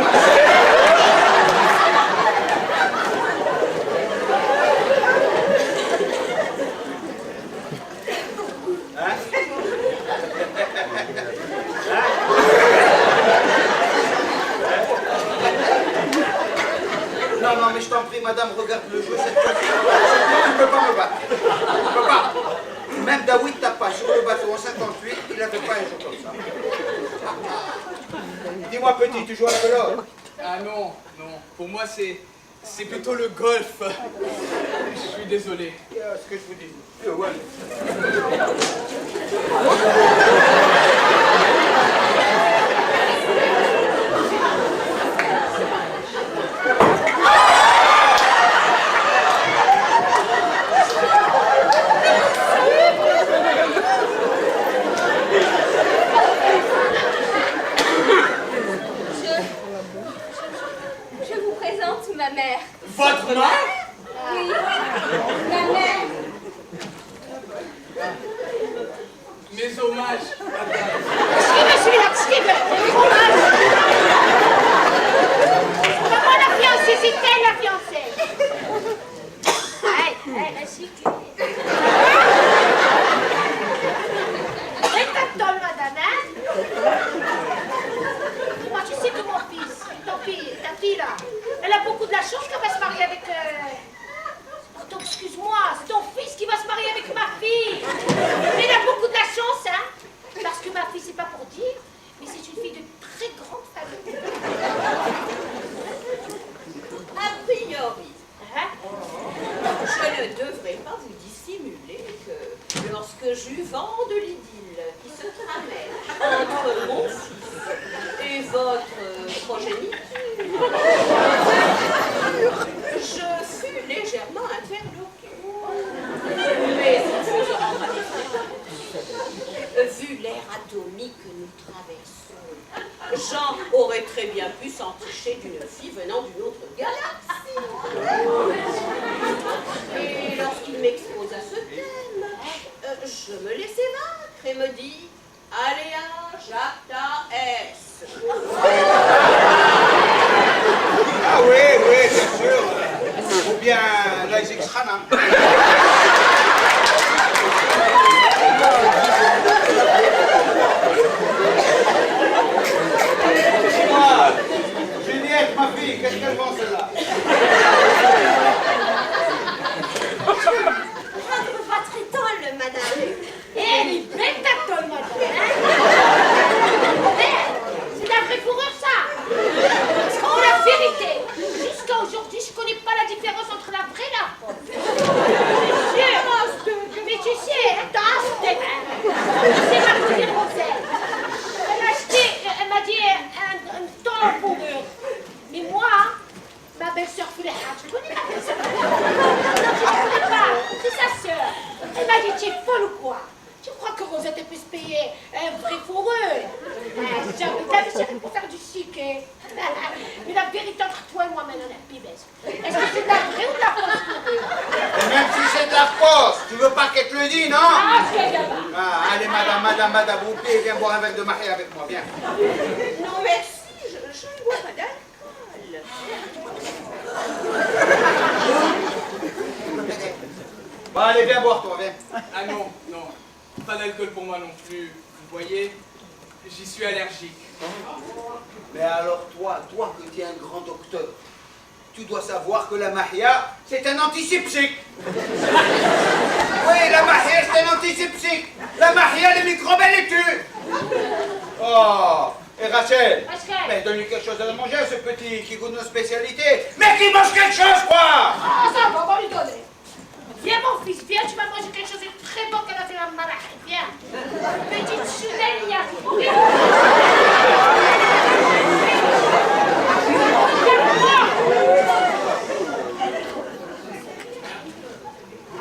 Hein? Non, non, mais je t'en prie, madame, regarde le jeu cette fois-ci. Tu ne peux pas me battre. Tu ne peux pas. Même David Tapa sur le bateau en 58, il n'avait pas un jeu comme ça. Dis-moi, petit, tu joues à l'or? Ah non, non. Pour moi, c'est plutôt le golf. Je suis désolé. Ce que je vous dis. Ouais. hommages. Schriebe, celui-là, schriebe, le fromage. Maman, la fiancée, c'est elle, la fiancée. Rétactole, madame, hein? Moi, tu sais que mon fils, ta fille, là, elle a beaucoup de la chance qu'elle va se marier avec... Pardon, excuse-moi, c'est ton fils qui va se marier avec ma fille. Mais elle a beaucoup de la chance, hein? Parce que ma fille, c'est pas pour dire, mais c'est une fille de très grande famille. A priori, Hein? je ne devrais pas vous dissimuler que lorsque j'eus vent de l'idylle qui se tramait entre mon fils et votre progéniture, je fus légèrement interloquée. Mais il faut se rendre à l'évidence. Vu l'ère atomique que nous traversons, Jean aurait très bien pu s'enticher d'une fille venant d'une autre galaxie. Et lorsqu'il m'exposa ce thème, je me laissai vaincre et me dis Alea jacta es. Ah oui, bien sûr. Ou bien l'Isaac Rana. Dis-moi, Juliette, ma fille, qu'est-ce qu'elle pense là? Votre étole, madame. Elle est belle ta tôle, madame, hein? C'est la vraie fourrure, ça. Oh, la vérité. Jusqu'à aujourd'hui, je connais pas la différence entre la vraie et la fausse. Mais tu sais, c'est Mademoiselle Roselle. Elle m'a dit un ton en fourrure. Mais moi, ma belle-sœur Fuleha, tu connais ma belle-sœur Fuleha? Je ne connais pas, c'est sa sœur. Elle m'a dit, tu es folle ou quoi? Tu crois que Rosette peut se payer un vrai fourreux? J'avais pour faire du chic. Mais la vérité entre toi et moi, maintenant, la pibesse. Est-ce que c'est de la vraie ou de la fausse fourrure? Et même si c'est de la fausse, tu veux pas qu'elle te le dise, non? Ah, c'est là-bas. Ah, allez, madame, vous pouvez, viens boire un verre de mariée avec moi, viens. Non, merci, je ne bois pas d'alcool. Bon, allez, viens boire, toi, viens. Ah non, non, pas d'alcool pour moi non plus. Vous voyez, j'y suis allergique. Mais alors toi que tu es un grand docteur, tu dois savoir que la mahia, c'est un antiseptique. Oui, la mahia, c'est un antiseptique. La mahia, les microbes, elle les tue. Oh, et Rachel, mais donne-lui quelque chose à manger à ce petit qui goûte nos spécialités. Mais qui mange quelque chose, quoi. Ah, ça va, on va lui donner. Viens, mon fils, viens, tu vas manger quelque chose de très bon qu'elle a fait la marach. Viens. Petite Chudelia.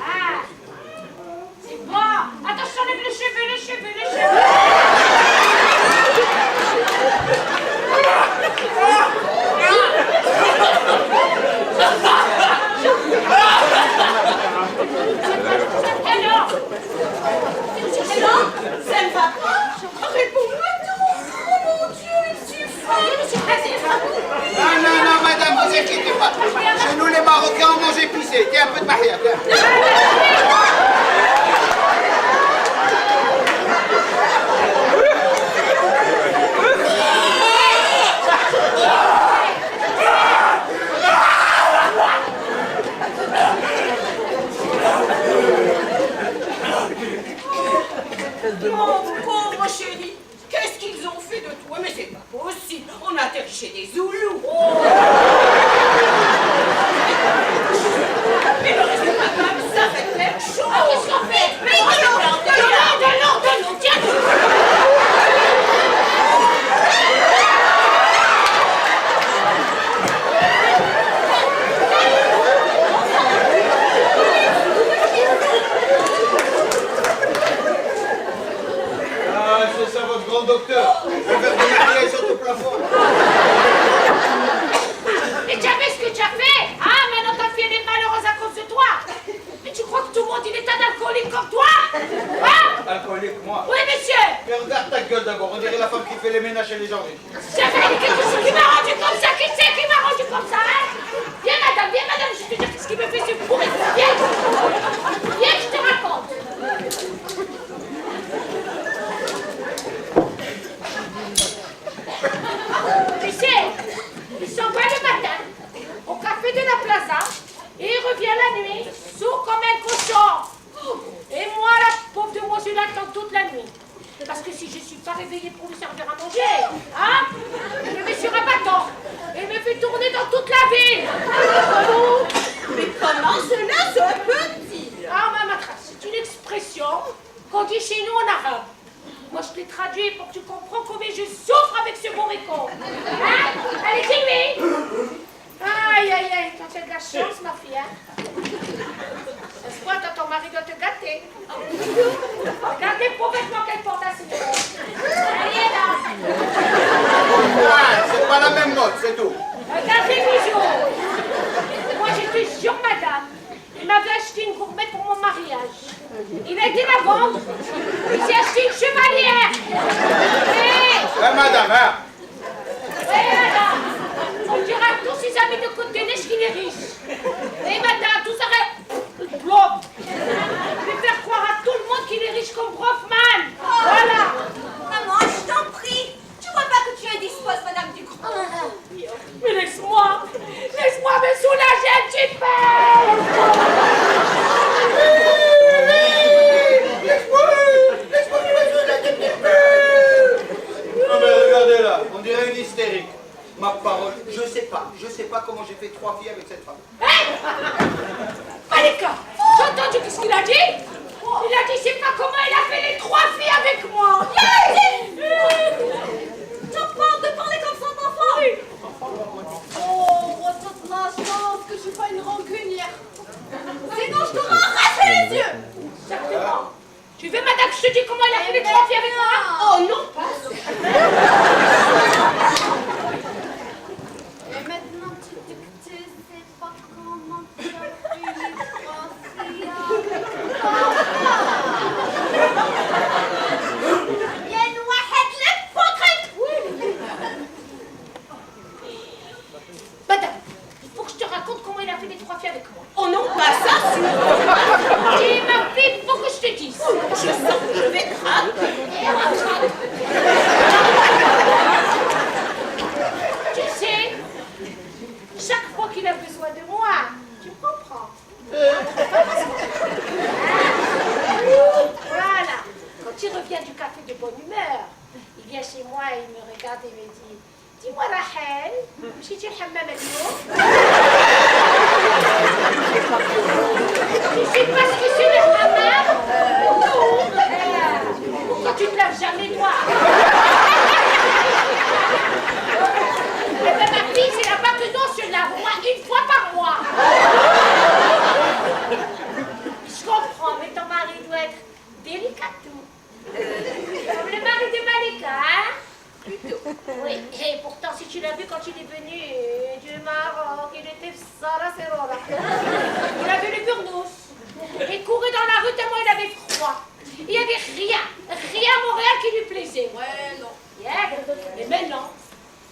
Ah, c'est bon. Attention, les cheveux. Alors, Ça ne va pas? Réponds-moi donc. Oh mon Dieu, il suffit. Non, madame, vous inquiétez pas. Chez nous, les Marocains, on mange épicé. Tiens, un peu de mahia, tiens. Mon pauvre chéri, qu'est-ce qu'ils ont fait de toi? Mais c'est pas possible, on a atterri chez des Zoulous. Mais ne restez pas comme ça, faites quelque chose. ah, qu'est-ce qu'on fait? Mais de l'eau, tiens. Ah, c'est ça votre grand docteur. Un verre de mariée sur le plafond. alcoolique, moi. Oui, monsieur. Mais regarde ta gueule d'abord, on dirait la femme qui fait les ménages chez les gens riches. J'avais dit quelque chose qui m'a rendu comme ça. Qui c'est qui m'a rendu comme ça, hein? Viens, madame, je vais te dire qu'est-ce qui me fait ce pourri. Viens. Viens, je te raconte. Tu sais, il s'en va le matin au café de la Plaza et il revient la nuit, sourd comme un cochon. Et moi, la pauvre de moi, je l'attends toute la nuit. Parce que si je ne suis pas réveillée pour lui servir à manger, hein, je me mets sur un bâton et me fait tourner dans toute la ville. Mais comment cela se peut-il? Ah, ma matrace, c'est une expression qu'on dit chez nous en arabe. Moi, je te l'ai traduit pour que tu comprends combien je souffre avec ce bourricot. Hein? Allez, dis-lui. Aïe, aïe, aïe, toi, tu as de la chance, ma fille, hein? Ça se voit, ton mari doit te gâter. Regardez complètement qu'elle porte à ses allez, là. Ah, c'est pas la même mode, c'est tout. Regardez, bijoux. Moi, je te jure, madame, il m'avait acheté une gourmette pour mon mariage. Il a été la vendre. Il s'est acheté une chevalière. Madame, hein? Madame, on dira à tous ses amis de Côte-des-Neiges qu'il est riche. Madame, tout ça reste plomb. Je vais faire croire à tout le monde qu'il est riche comme Brofman. Voilà. Maman, je t'en prie. Tu vois pas que tu indisposes Madame Ducrot? Mais laisse-moi me soulager un petit peu. Laisse-moi me soulager un petit peu. Non mais regardez là, on dirait une hystérique. Ma parole, je sais pas comment j'ai fait 3 filles avec cette femme. Malika, tu as entendu qu'est-ce qu'il a dit? Il a dit, je sais pas comment il a fait les 3 filles avec moi. T'as peur de parler comme ça, enfant? Oh, moi, toute la chance que je suis pas une rancunière. Sinon, je t'aurais arraché les yeux. Exactement. Tu veux, madame, que je te dise comment il a fait les 3 filles avec moi? Oh non, pas. Et maintenant, tu sais pas comment tu as pu les penser Viens nous arrête l'hypocrite. Madame, il faut que je te raconte comment il a fait les 3 filles avec moi. Oh non, pas ça, Et ma fille, il faut que je te dise. je sens que je vais craquer. Tu sais, chaque fois qu'il a besoin de moi, tu me comprends. Voilà. Quand il revient du café de bonne humeur, il vient chez moi et il me regarde et me dit, dis-moi Rahel, j'ai dit hammam al-youm. Tu sais pas ce que c'est le hammam? Pourquoi tu te laves jamais toi? Eh ben, ma fille, c'est là-bas que nous on se lave au moins 1 fois par mois. Je comprends, mais ton mari doit être délicatou. Comme le mari de Malika, hein? Plutôt. Oui, et pourtant, si tu l'as vu quand il est venu du Maroc, il était Saracero. Il avait le burnous. Il courait dans la rue tellement il avait froid. Il n'y avait rien à Montréal qui lui plaisait. Ouais, non. Et maintenant,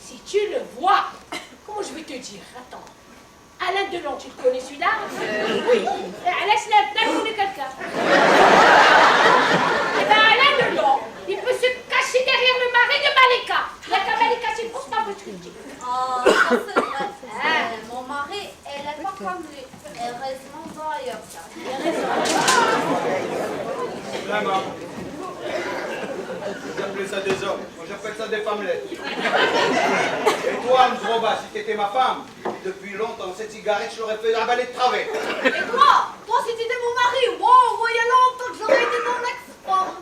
si tu le vois, comment je vais te dire? Attends. Alain Delon, tu le connais celui-là? Oui. Laisse-le connaît quelqu'un. Eh bien, Alain Delon, il peut se cacher derrière le mari de Malika. Il n'y a qu'à Malika, c'est pour ça que je te dis. Oh, ça, c'est vrai. Mon mari, elle est pas comme lui. Heureusement d'ailleurs, ça. Vraiment. Vous appelez ça des hommes, moi j'appelle ça des femmelettes. Et toi, Mzroba, si t'étais ma femme, depuis longtemps, cette cigarette, je l'aurais fait avaler de travers. Et toi, si t'étais mon mari, wow, moi, il y a longtemps que j'aurais été ton ex-femme.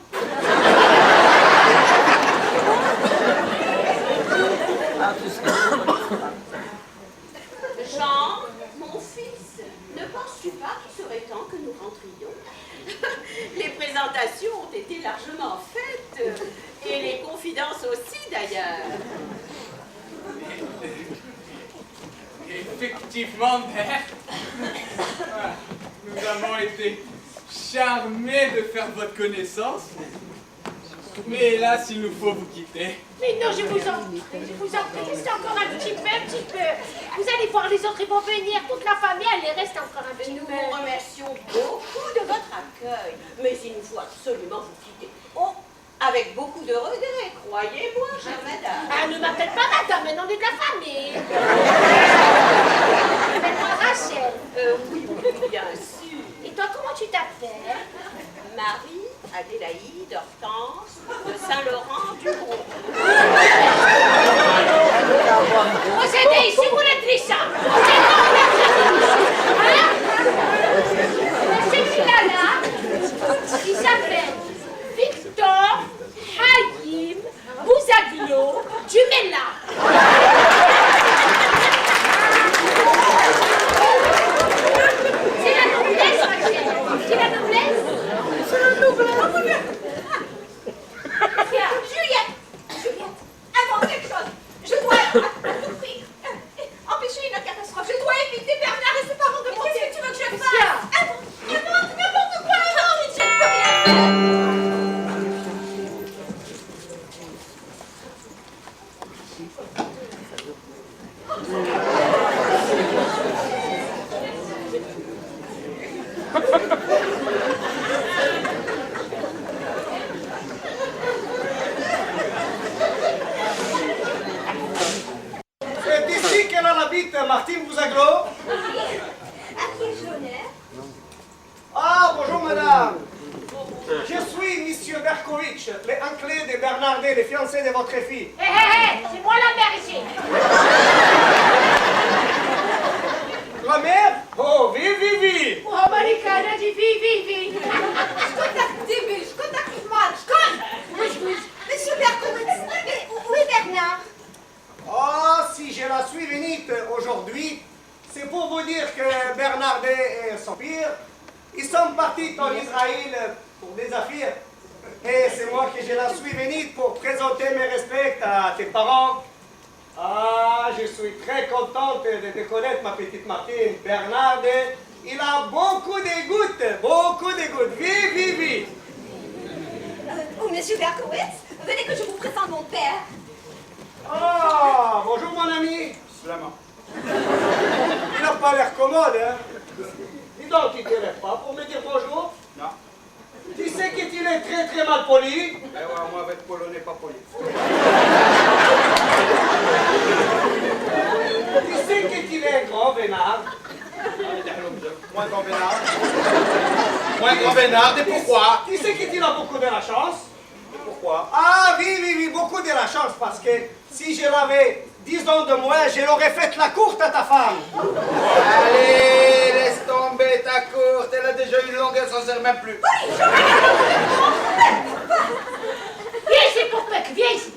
Jean, mon fils, ne penses-tu pas qu'il serait temps que nous rentrions? Les présentations ont été largement faites, et les confidences aussi d'ailleurs. Effectivement, mère. Nous avons été charmé de faire votre connaissance. Mais hélas, il nous faut vous quitter. Mais non, je vous en prie, restez encore un petit peu. Vous allez voir, les autres, ils vont venir, toute la famille, elle reste encore un petit Nous peu. vous remercions beaucoup de votre accueil, mais il nous faut absolument vous quitter. Oh, avec beaucoup de regrets, croyez-moi, chère madame. Ah, ne m'appelle pas madame, maintenant on est de la famille. Appelle-moi Rachel. Oui, bien sûr. Et toi, comment tu t'appelles? Marie, Adélaïde, Hortense, de Saint-Laurent-du-Gros. Vous aidez ici, vous l'êtes trichant. Celui-là, il s'appelle Victor Haïm Bouzaglio Dumella. C'est la noblesse, Rachel. C'est la noblesse. C'est la noblesse. Juliette, invente quelque chose. Je dois à tout prix empêcher une catastrophe. Je dois éviter Bernard et ses parents de monter. Qu'est-ce que tu veux que je fasse? Invente n'importe quoi. Non, je ne peux rien faire. C'est ici qu'elle en habite, Martine Bouzaglio. À qui ai-je l'honneur? Ah, bonjour madame. Je suis Monsieur Berkovitch, l'oncle de Bernardet, le fiancé de votre fille. Hé, c'est moi la mère ici. La mère? Oh, vivi. Oh, Malika, elle a dit vivi. Monsieur Berkowitz, où est Bernard? Oh, si je la suis venue aujourd'hui, c'est pour vous dire que Bernardet et son pire, ils sont partis en Israël pour des affaires. Et c'est moi que je la suis venue pour présenter mes respects à tes parents. Ah, je suis très contente de te connaître, ma petite Martine. Bernardet, il a beaucoup de gouttes. Vivi. Oh, monsieur Berkowitz, venez que je vous présente mon père. Ah, bonjour mon ami. Flamand. Il n'a pas l'air commode, hein. Dis donc, il ne te lève pas pour me dire bonjour. Non. Tu sais qu'il est très mal poli. Eh ouais, moi avec polonais pas poli. Tu sais qu'il est un grand vénard. Moins grand Bénard. Moins grand Bénard, et pourquoi? Tu sais qu'il a beaucoup de la chance. Pourquoi? Ah oui, beaucoup de la chance, parce que si je l'avais 10 ans de moins, je l'aurais fait la courte à ta femme. Allez, laisse tomber ta courte, elle a déjà une longue, elle s'en sert même plus. Viens ici pour Pâques, viens ici.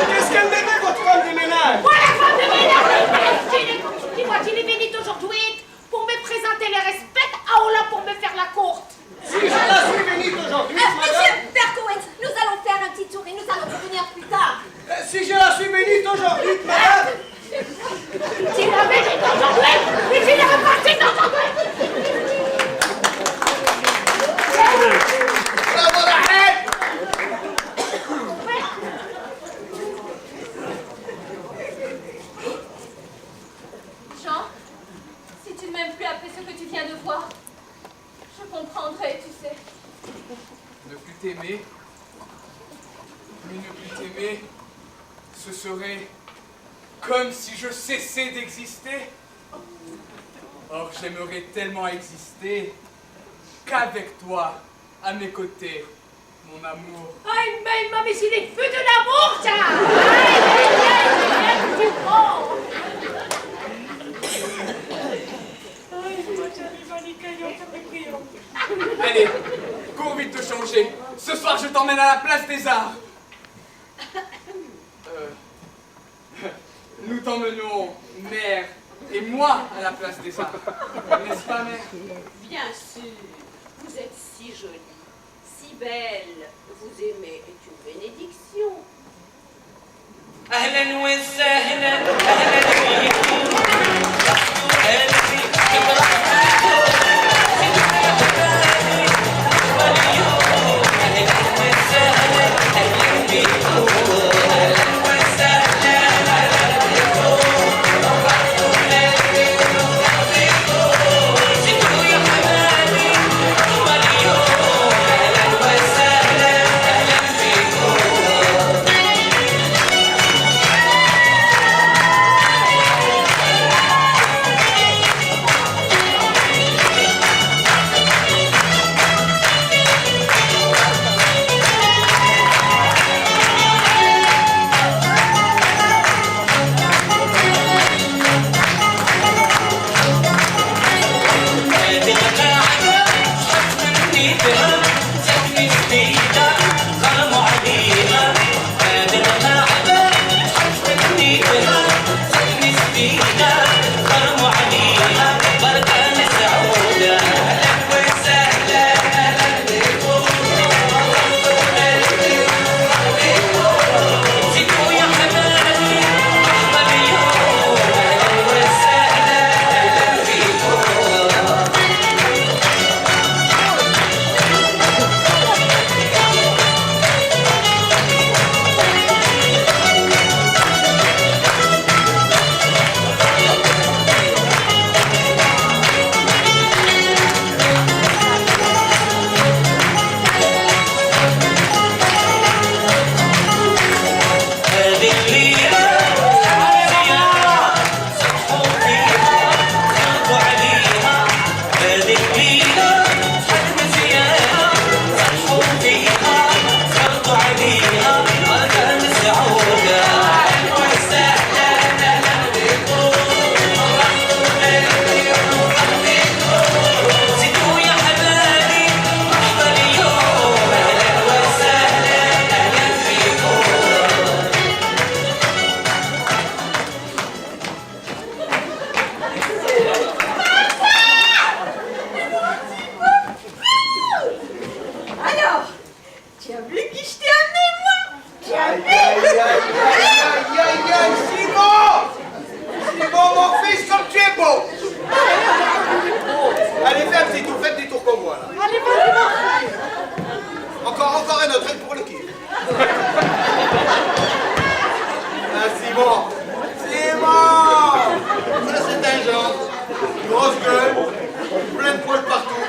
Qu'est-ce qu'elle devait, votre femme de ménage? Moi, la femme de ménage. Dis-moi, tu es venu aujourd'hui pour me présenter les respects ou là pour me faire la courte? Si je la suis venue aujourd'hui, madame. Monsieur Berkowitz, nous allons faire un petit tour et nous allons revenir plus tard. Si je la suis venue aujourd'hui, madame. Tu l'avais dit aujourd'hui, mais tu l'as reparti d'aujourd'hui. Bravo, la haine! Jean, si tu ne m'aimes plus après ce que tu viens de voir, je comprendrai, tu sais. Ne plus t'aimer, mais ne plus t'aimer, ce serait comme si je cessais d'exister. Or, j'aimerais tellement exister qu'avec toi, à mes côtés, mon amour. Aïe, mais c'est les feux de l'amour, ça. Aïe, tu prends. Allez, cours vite te changer. Ce soir, je t'emmène à la place des arts. Nous t'emmenons, mère et moi, à la place des arts. N'est-ce pas, mère? Bien sûr, vous êtes si jolie, si belle. Vous aimer est une bénédiction. اهلا وسهلا اهلا بيكم قلبي notre aide pour le kiff. Ah, Simon! Simon! Ça, c'est un genre. Grosse gueule, plein de poils partout.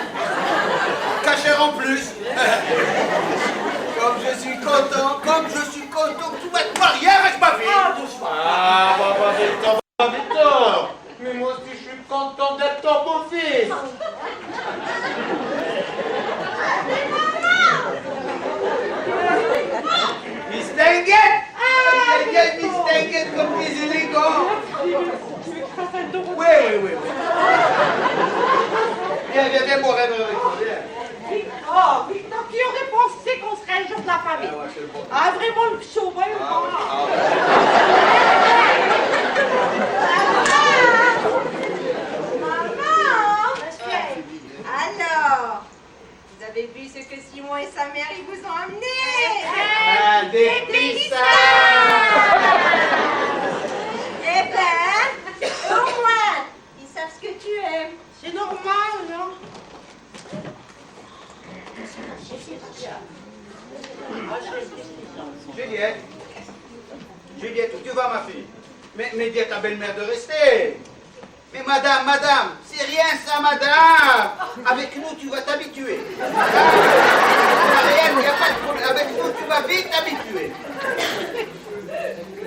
Cachère en plus. Comme je suis content que tu vas te marier avec ma fille. Ah, doucement. Ah, Victor. Mais moi aussi, je suis content d'être ton beau-fils. Miss Tenguette! Miss Tenguette, comme des élégants! Oui. Viens boire un verre avec moi, viens. Oh, Victor, qui aurait pensé qu'on serait le jour de la famille? Ah, vraiment le sauveur ou pas? Maman! Alors, vous avez vu ce que Simon et sa mère ils vous ont amené? Des pistachos! Eh ben, au moins, ils savent ce que tu aimes. C'est normal, non? Juliette, où tu vas, ma fille? Mais dis à ta belle-mère de rester. Mais madame, c'est rien ça, madame. Avec nous, tu vas t'habituer. Rien, il n'y a pas de problème. Avec nous, tu vas vite t'habituer.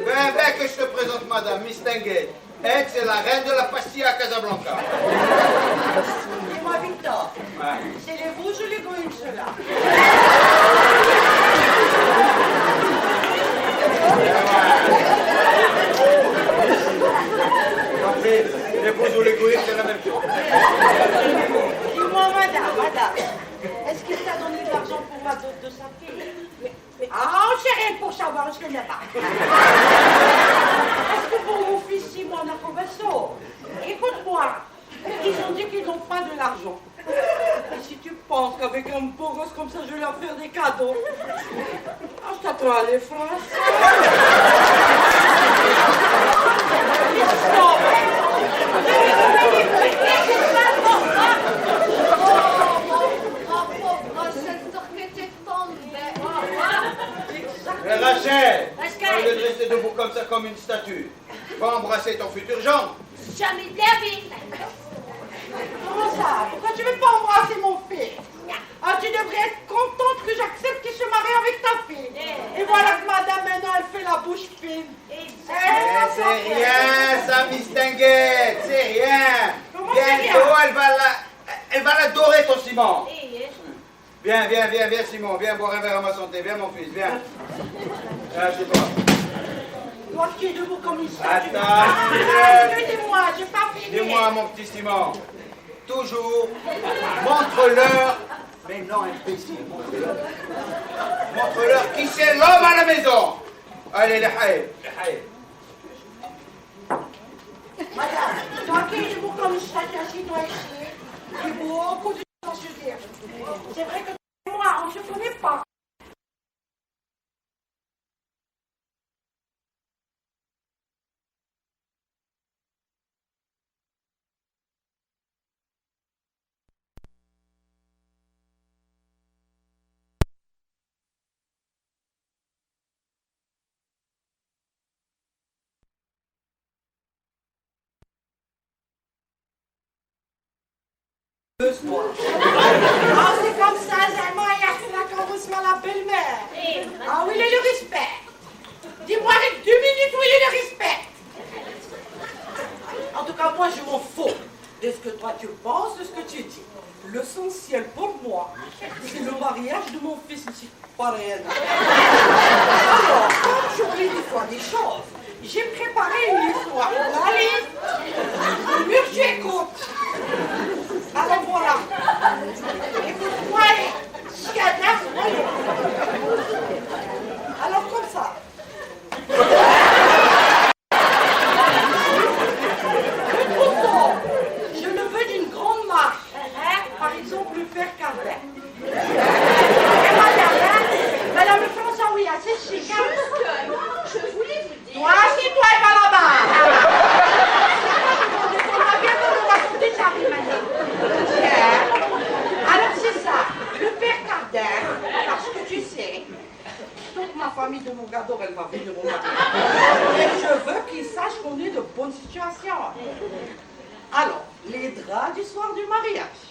Ben, que je te présente madame, Miss Tenguette. Elle, c'est la reine de la pastille à Casablanca. Dis-moi, Victor, c'est les rouges ou les brunes, ceux-là? Les rouges ou les gouilles, c'est la même chose. Dis-moi, madame, est-ce qu'il t'a donné de l'argent pour la dot de sa fille? Ah, on sait rien pour savoir, je ne connais pas. Est-ce que pour mon fils Simon Nacobasso? Écoute-moi, ils ont dit qu'ils n'ont pas de l'argent. Et si tu penses qu'avec un beau gosse comme ça, je vais leur faire des cadeaux, je t'attends à les France. Rachel, au lieu de rester debout comme ça, comme une statue, va embrasser ton futur gendre. Jamais de la vie. Comment ça? Pourquoi tu ne veux pas embrasser mon fils? Ah, tu devrais être contente que j'accepte qu'il se marie avec ta fille. Et voilà que madame, maintenant, elle fait la bouche fine. C'est rien, ça, Miss Tenguette, c'est rien. Comment c'est rien? Bientôt, elle va l'adorer, ton Simon. Viens, Simon, viens boire un verre à ma santé. Viens, mon fils, viens. Viens, chez toi. Toi qui es debout comme une statue. Attends, Excusez-moi, j'ai pas fini. dis-moi, mon petit Simon, toujours, montre-leur, mais non, imbécile, montre-leur. Montre-leur qui c'est l'homme à la maison. Allez, les haïs. Madame, toi qui es debout comme une statue, assis-toi ici. J'ai beaucoup de choses à se dire. C'est vrai que moi, on ne se connaît pas. Ah, c'est comme ça, Zalma, il a fait la carrousement à la belle-mère. Ah, où il est le respect? Dis-moi avec 2 minutes où il est le respect. En tout cas, moi, je m'en fous de ce que toi tu penses, de ce que tu dis. L'essentiel pour moi, c'est le mariage de mon fils ici, pareil. Alors, comme j'oublie des fois des choses, j'ai préparé une histoire. Allez, mieux que tu écoutes. Alors voilà. Écoute-moi, Chiadaf, alors comme ça. Je le veux d'une grande marche. Par exemple, le père Carbet. Et madame François, oui, assez chic. Je voulais vous dire. Toi, assis-toi et va là-bas. On a bien famille de Mogador, elle va venir au mariage. Et je veux qu'ils sachent qu'on est de bonne situation. Alors, les draps du soir du mariage,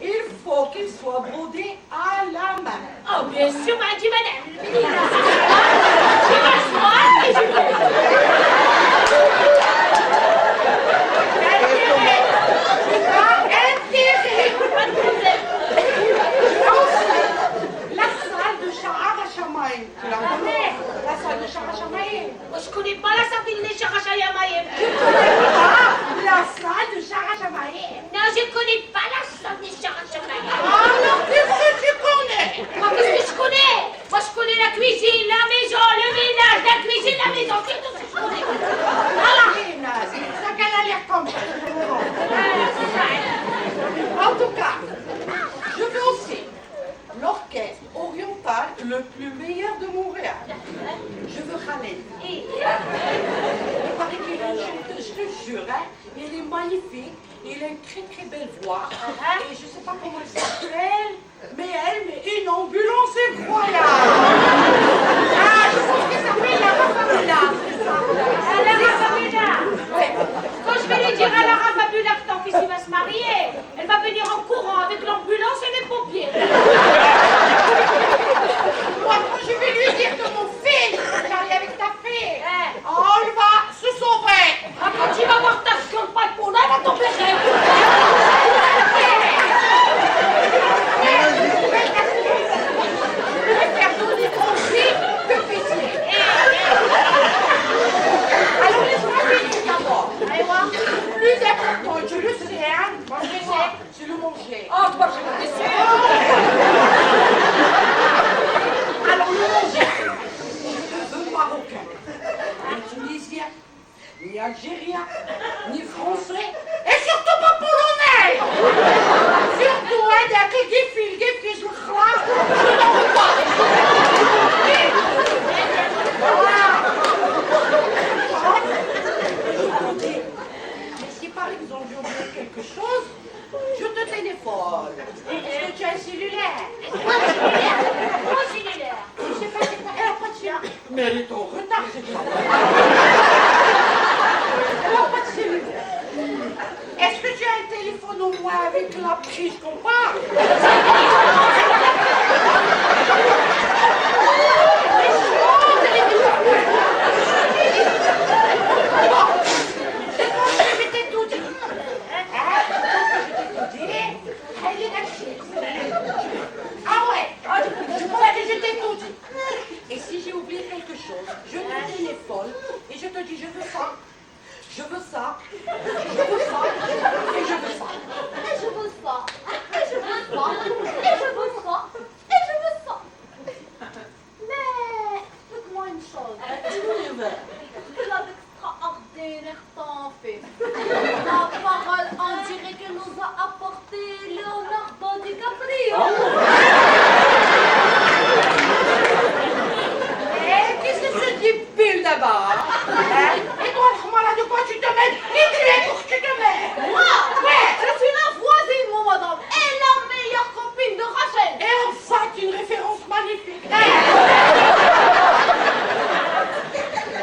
il faut qu'ils soient brodés à la main. Oh, bien sûr, madame. Je m'assois et je Pas de problème. La salle de Shahara Shamaïm. Tu la connais? La salle de Shahara Shamaïm. Moi, je connais pas la sardine des Charachayamaïm. La salle de Shahara Shamaïm. Non, je connais pas la sardine des Charachayamaïm. Alors, qu'est-ce que tu connais? Moi, qu'est-ce que je connais? Moi, je connais la cuisine, la maison, le ménage, la cuisine, la maison. C'est tout ce que je connais. Alors, c'est ça qu'elle a l'air comme ça. En tout cas, je veux aussi l'orchestre oriental le plus meilleur de Montréal. Je veux Khaled. Il paraît qu'il est une chanteuse, je te jure, hein. Il est magnifique, il a une très très belle voix. Et je ne sais pas comment elle s'appelle, mais elle met une ambulance incroyable. Ah, je pense qu'elle s'appelle la Rafabula, c'est ça. La Rafabula. Ouais. Quand je vais lui dire à la Rafabula que ton fils il va se marier, elle va venir en courant avec l'ambulance et les pompiers. Moi, quand je vais lui dire que mon fils j'arrive avec ta fille, oh, il va se sauver. Ah, quand tu vas voir ta seconde pas de elle va tomber raide. Je vais faire donner aussi de fessier. Alors, laisse-moi finir d'abord. Allez voir. Le plus important, je le sais, hein, moi je le sais, c'est le manger. Oh, toi, je vais te laisser. Alors, le manger, je veux marocain, ni tunisien, ni algérien, ni français, et surtout pas polonais. Surtout, hein, des gefiel, je craque, je n'en veux pas. Mais si par exemple j'oublie quelque chose, je te téléphone. Est-ce que tu as un cellulaire? Mon cellulaire. Je sais pas, elle n'a pas de cellulaire. Mais elle est en retard, cette femme. Elle n'a pas de cellulaire. Est-ce que tu as un téléphone au moins avec la prise qu'on parle? Et si j'ai oublié quelque chose, je te téléphone et je te dis je veux ça, je veux ça, je veux ça, et je veux ça. Et je veux ça. Et je veux ça. Et je veux ça. Et je veux ça. Mais, dites-moi une chose. Quelle extraordinaire temps fait. La parole, on dirait qu'elle nous a apporté Leonardo DiCaprio. Qu'est-ce que ce type pile d'abord? Et toi, là, de quoi tu te mets? Qui tu es pour que tu te mets? Moi? Ouais. Je suis la voisine, mon madame, et la meilleure copine de Rachel. Et enfin, une référence magnifique.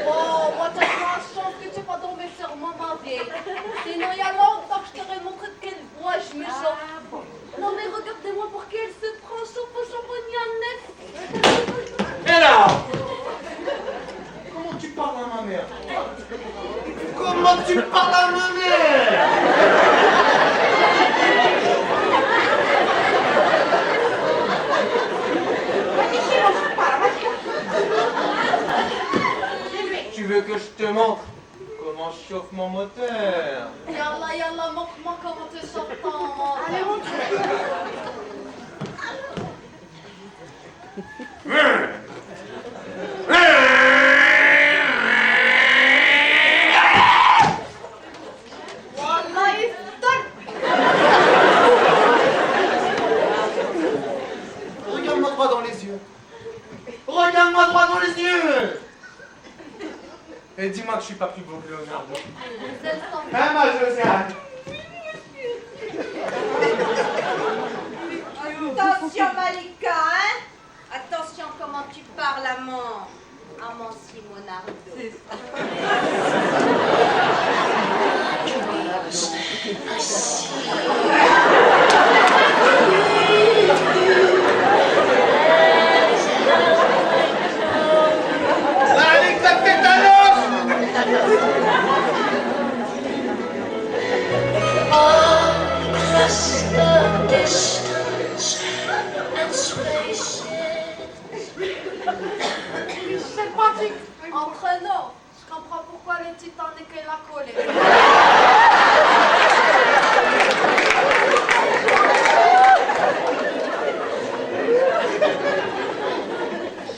Oh, moi, t'as de la chance que tu n'es pas tombée sur moi, ma vieille. Sinon, il y a longtemps que je t'aurais montré de quelle voix je me chauffe. Non, mais regardez-moi pour qu'elle se prend chauffe au champagne. Et là, comment tu parles à ma mère? Comment tu parles à ma mère? Tu veux que je te montre comment je chauffe mon moteur? Yallah, montre-moi comment tu chauffes ton... Allez, montre. Wallah, il Regarde-moi droit dans les yeux. Regarde-moi droit dans les yeux. Et dis-moi que je suis pas plus beau que Leonardo. Hein, ma Josiane? Attention, Malika, hein? Attention comment tu parles à mon Sympathique. Entre nous, je comprends pourquoi le Titanic est la collé.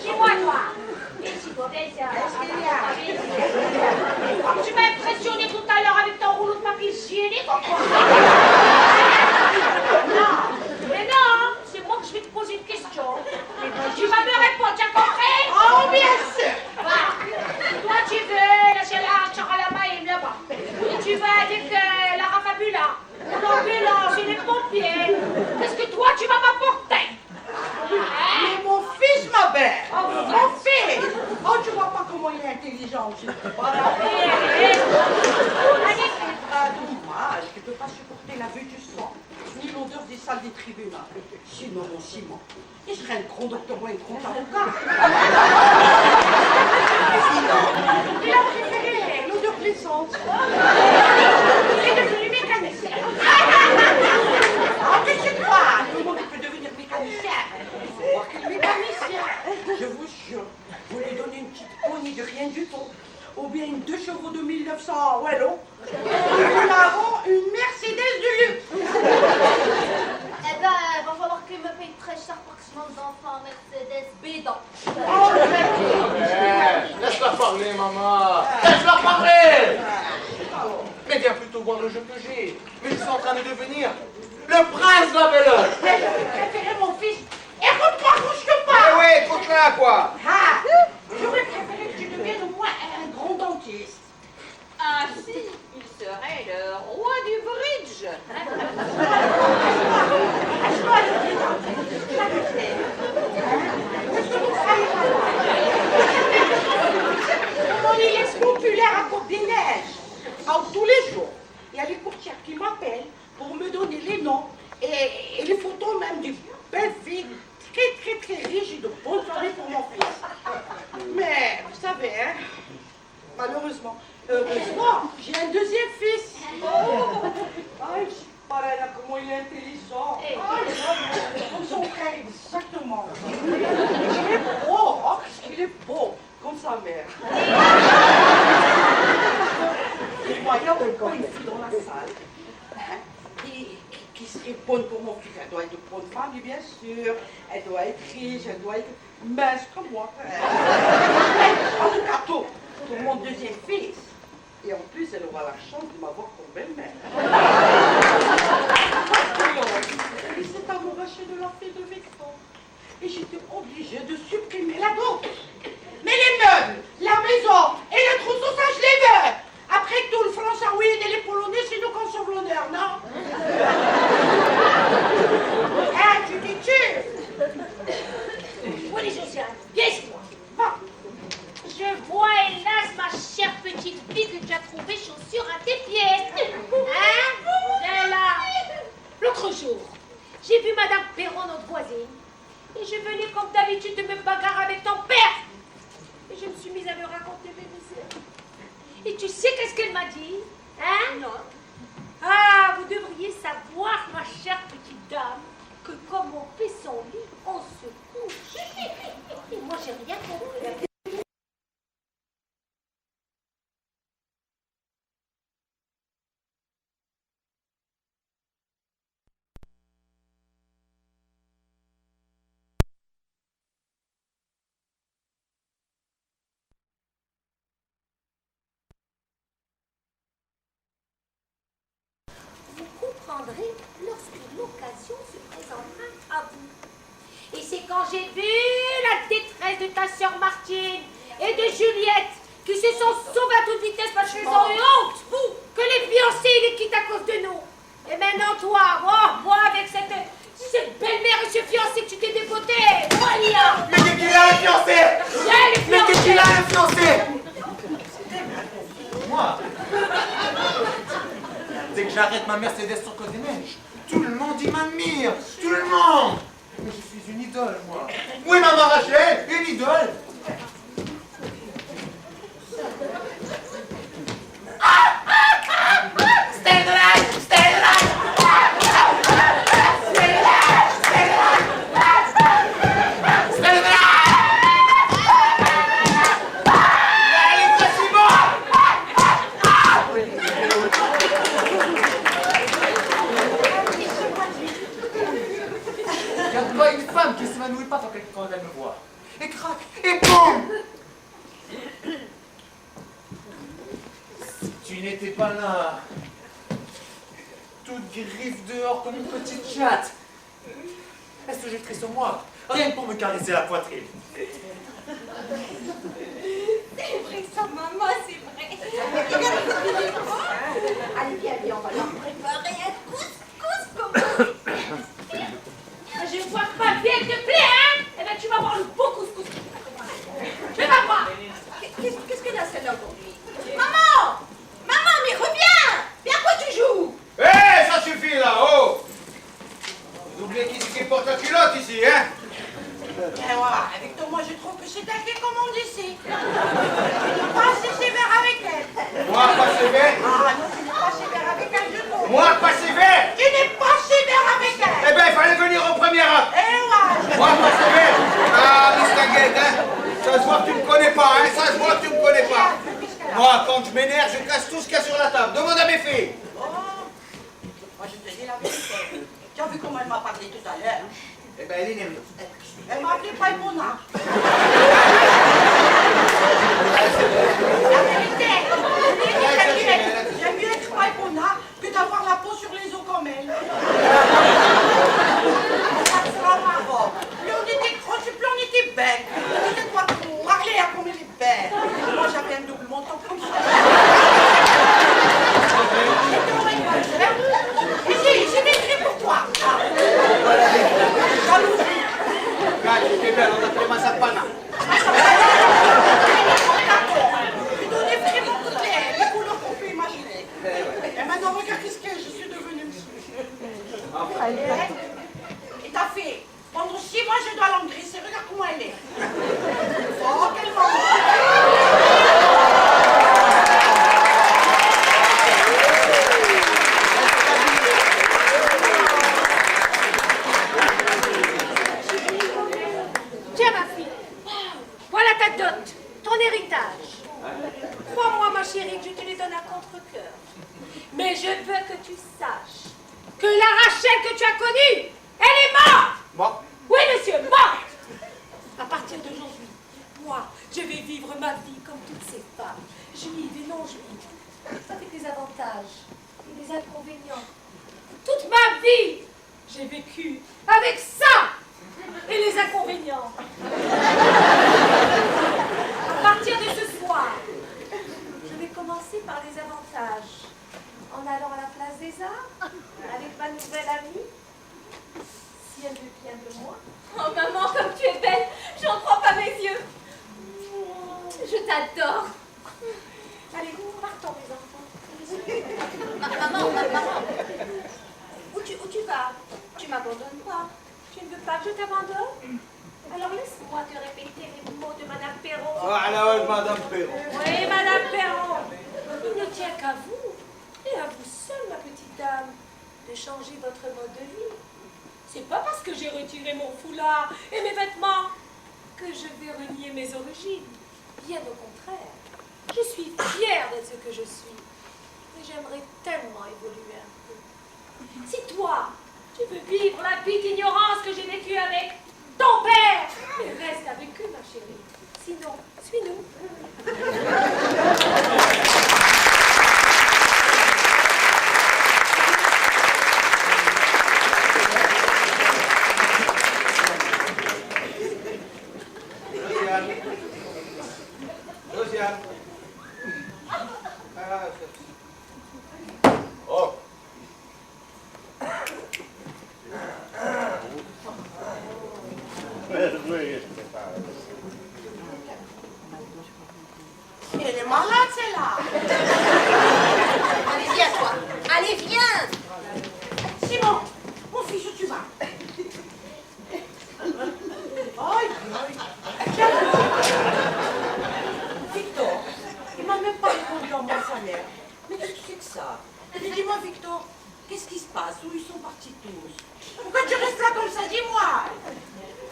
Dis-moi, toi. Tu m'as impressionné tout à l'heure avec ton rouleau de papier hygiénique ou quoi? Non, mais non, c'est moi que je vais te poser une question. Tu vas me répondre, tu as compris? Oh, bien sûr. Va. Toi, tu veux la Charalamaïm là-bas. Tu vas avec la Rafabula, l'ambulance et les pompiers. Qu'est-ce que toi, tu vas m'apporter? Mais mon fils, ma belle. Mon fils. Oh, tu vois pas comment il est intelligent aussi. Voilà. Ah, dommage, tu ne peux pas supporter la vue du sang, ni l'odeur des salles des tribunaux. Sinon, mon Simon, il serait un grand docteur ou un grand avocat. Sinon, il a préféré l'odeur glissante. Il est devenu mécanicien. Ah, mais c'est quoi? Tout le monde peut devenir mécanicien. Il faut voir qu'il est mécanicien. Je vous jure, vous lui donnez une petite poignée de rien du tout. Ou bien une 2 chevaux de 1900 Wello. Nous avons une Mercedes de luxe. Eh ben, va falloir qu'il me paye très cher pour que je monte d'enfant Mercedes bidon. Oh, Laisse-la parler, maman. Laisse-la parler. Mais viens plutôt voir le jeu que j'ai. Mais je suis en train de devenir le prince de la Bellotte. je préférais mon fils. Écoute-moi, bouge pas. Eh ouais, écoute-la, quoi. Ah, j'aurais préféré que tu deviennes au moins un grand dentiste. Ainsi, il serait le roi du bridge. On y laisse populaire à Côte-des-Neiges. Tous les jours, il y a les courtières qui m'appellent pour me donner les noms et les photos même des belles filles très riches et de bonnes familles pour mon fils. Mais vous savez, hein, malheureusement, heureusement, j'ai un deuxième fils. Aïe, pareil là, comment il est intelligent. Comme son frère, exactement. Il est beau, oh, qu'est-ce qu'il est beau, comme sa mère. Et moi, il y a pas une fille dans la salle qui serait bonne pour mon fils. Elle doit être de bonne famille, bien sûr. Elle doit être riche, elle doit être mince comme moi. En tout cas, tout pour mon deuxième fils. Et en plus, elle aura la chance de m'avoir comme belle-mère. Il s'est amouraché de la fille de Victor. Et j'étais obligée de supprimer la dote. Mais les meubles, la maison et le trousseau, ça je les veux. Après tout, le français et les polonais, c'est nous qu'on sauve l'honneur, non? Hein, tu dis-tu? Oui, Josiane, viens ici, moi. Je vois, hélas, ma chère petite fille, que tu as trouvé chaussures à tes pieds. Hein? Viens là. L'autre jour, j'ai vu Madame Perron, notre voisine, et je venais comme d'habitude de me bagarrer avec ton père. Et je me suis mise à lui raconter mes misères. Et tu sais qu'est-ce qu'elle m'a dit? Hein? Non. Ah, vous devriez savoir, ma chère petite dame, que comme on fait son lit, on se couche. Et moi, j'ai rien compris. Comprendrez lorsque l'occasion se présentera à vous. Et c'est quand j'ai vu la détresse de ta sœur Martine et de Juliette qui se sont sauvées à toute vitesse parce qu'ils ont eu honte, vous, que les fiancés les quittent à cause de nous. Et maintenant toi, moi avec cette belle-mère et ce fiancé que tu t'es dégoté, Malia. Mais qu'est-ce qu'il a, le fiancé? Mais qu'est-ce qu'il a, le fiancé? Moi? Dès que j'arrête ma Mercedes sur Côte-des-Neiges, tout le monde y m'admire, tout le monde. Mais je suis une idole, moi. Oui, maman Rachel, une idole. Stay alive, stay alive. m'évanouis pas quand elle me voit. Et crac, et boum! Si tu n'étais pas là, toute griffe dehors comme une petite chatte, elle se jetterait sur moi, rien que pour me caresser la poitrine. C'est vrai ça, maman, c'est vrai. Allez, viens, on va leur préparer un couscous comme Je vois que ma vie elle te plaît, hein? Eh ben tu vas voir le beau couscous. Tu vas voir. Qu'est-ce que là, celle-là aujourd'hui? Maman! Maman, mais reviens! Viens, quoi tu joues? Hé, ça suffit là, oh! Vous oubliez qui porte la culotte ici, hein? Eh voilà, Victor, moi je trouve que c'est elle qui commande ici. Tu n'es pas assez sévère avec elle. Moi, pas sévère? Ah non, tu n'es pas sévère avec elle du tout. Moi, pas sévère? Tu n'es pas sévère avec elle. Eh ben, il fallait venir au premier acte. Eh ouais. Moi, pas sévère? Ah, distinguette, hein? Ça se voit que tu me connais pas, hein? Ça se voit que tu me connais pas. Moi, quand je m'énerve, je casse tout ce qu'il y a sur la table. Demande à mes filles. Oh. Moi je te dis la vérité. Tu as vu comment elle m'a parlé tout à l'heure? Eh ben, elle est nerveuse. Elle m'a appelé Paipona. La vérité, j'aime mieux être Paipona que d'avoir la peau sur les os comme elle. Ça sera marrant. Plus on était croche, plus on était belle. On était quoi parler à comme elle est belle. Moi j'avais un double menton comme ça. J'ai écrit pour toi. Jalousie. Regarde, tu es belle, on t'appelle Massapana. Je donnais vraiment toutes les couleurs qu'on peut imaginer. Et maintenant, regarde ce que je suis devenue, monsieur. Et ta fille, pendant 6 mois, je dois l'engraisser. Regarde comment elle est. Oh, quelle maman. Tiens ma fille, voilà ta dot, ton héritage. Crois-moi ma chérie que je te les donne à contre-cœur. Mais je veux que tu saches que la Rachel que tu as connue, elle est morte. Moi? Oui monsieur, morte. À partir d'aujourd'hui, moi, je vais vivre ma vie comme toutes ces femmes, juives et non juives, avec des avantages et des inconvénients. Toute ma vie, j'ai vécu avec ça et les inconvénients. À partir de ce soir, je vais commencer par les avantages. En allant à la place des arts, avec ma nouvelle amie, si elle veut bien de moi. Oh maman, comme tu es belle, j'en crois pas mes yeux. Je t'adore. Allez, partons mes enfants. Maman. Où tu vas? Tu m'abandonnes pas. Tu ne veux pas que je t'abandonne? Alors laisse-moi te répéter les mots de Madame Perron. Oh, à la haute, Madame Perron. Oui, Madame Perron. Il ne tient qu'à vous, et à vous seule, ma petite dame, de changer votre mode de vie. C'est pas parce que j'ai retiré mon foulard et mes vêtements que je vais renier mes origines. Bien au contraire. Je suis fière de ce que je suis. Mais j'aimerais tellement évoluer un peu. Si toi, tu veux vivre la vie d'ignorance que j'ai vécue avec ton père, mais reste avec eux, ma chérie. Sinon, suis-nous. Josiane. Oh. Elle est malade, celle-là. Allez, viens, toi. Allez, viens. Simon, mon fils, où tu vas? Aïe, aïe. Victor, il m'a même pas répondu à mon salaire. Mais qu'est-ce que c'est que ça? Mais dis-moi, Victor, qu'est-ce qui se passe? Où ils sont partis tous? Pourquoi tu restes là comme ça? Dis-moi.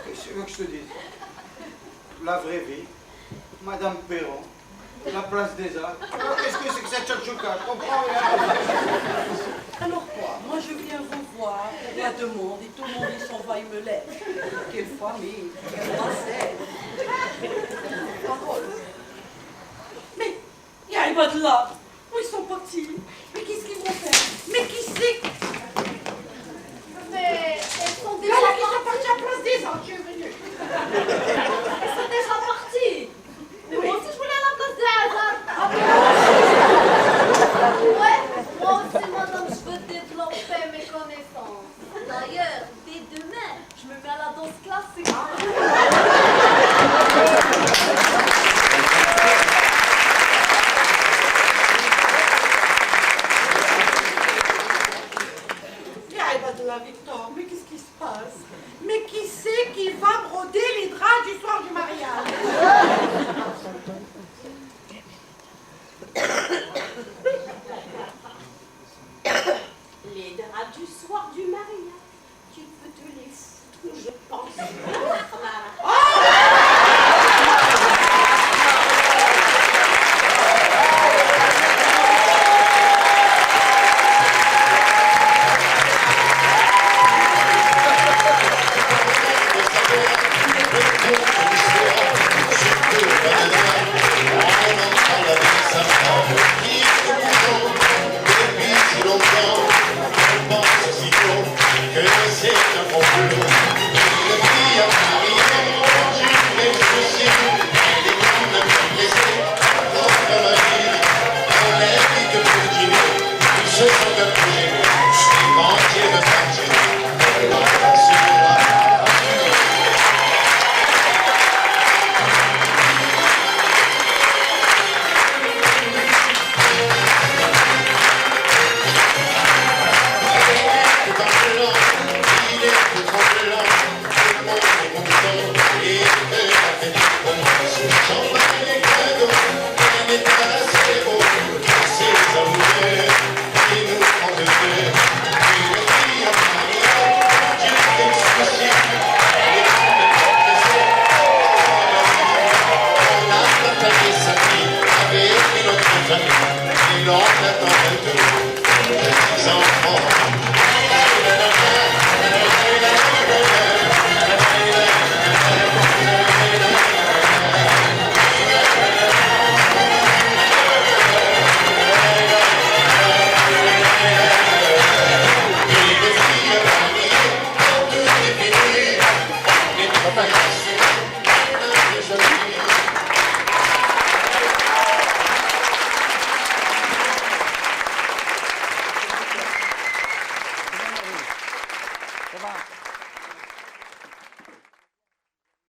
Qu'est-ce que je te dise? La vraie vie, Madame Perron, La place des Arts. Qu'est-ce que c'est que cette chouchouka? Je comprends rien. Alors quoi? Moi je viens vous voir, la demande, et tout le monde il s'en va, il me lève. Quelle famille, quelle recette. Parole. Mais, il n'y a pas de là. Où ils sont partis? Mais qu'est-ce qu'ils vont faire? Mais qui c'est? Mais elles sont déjà Voilà qui sont partis à la place des Arts, je suis venue. Elles sont déjà parties. Moi aussi je voulais la place des hasards. Ouais, moi aussi madame, je veux développer mes connaissances. D'ailleurs, dès demain, je me mets à la danse classique. La Victor, mais qu'est-ce qui se passe? Mais qui c'est qui va broder les draps du soir du mariage? Les draps du soir du mariage. Tu peux te les foutre, je pense.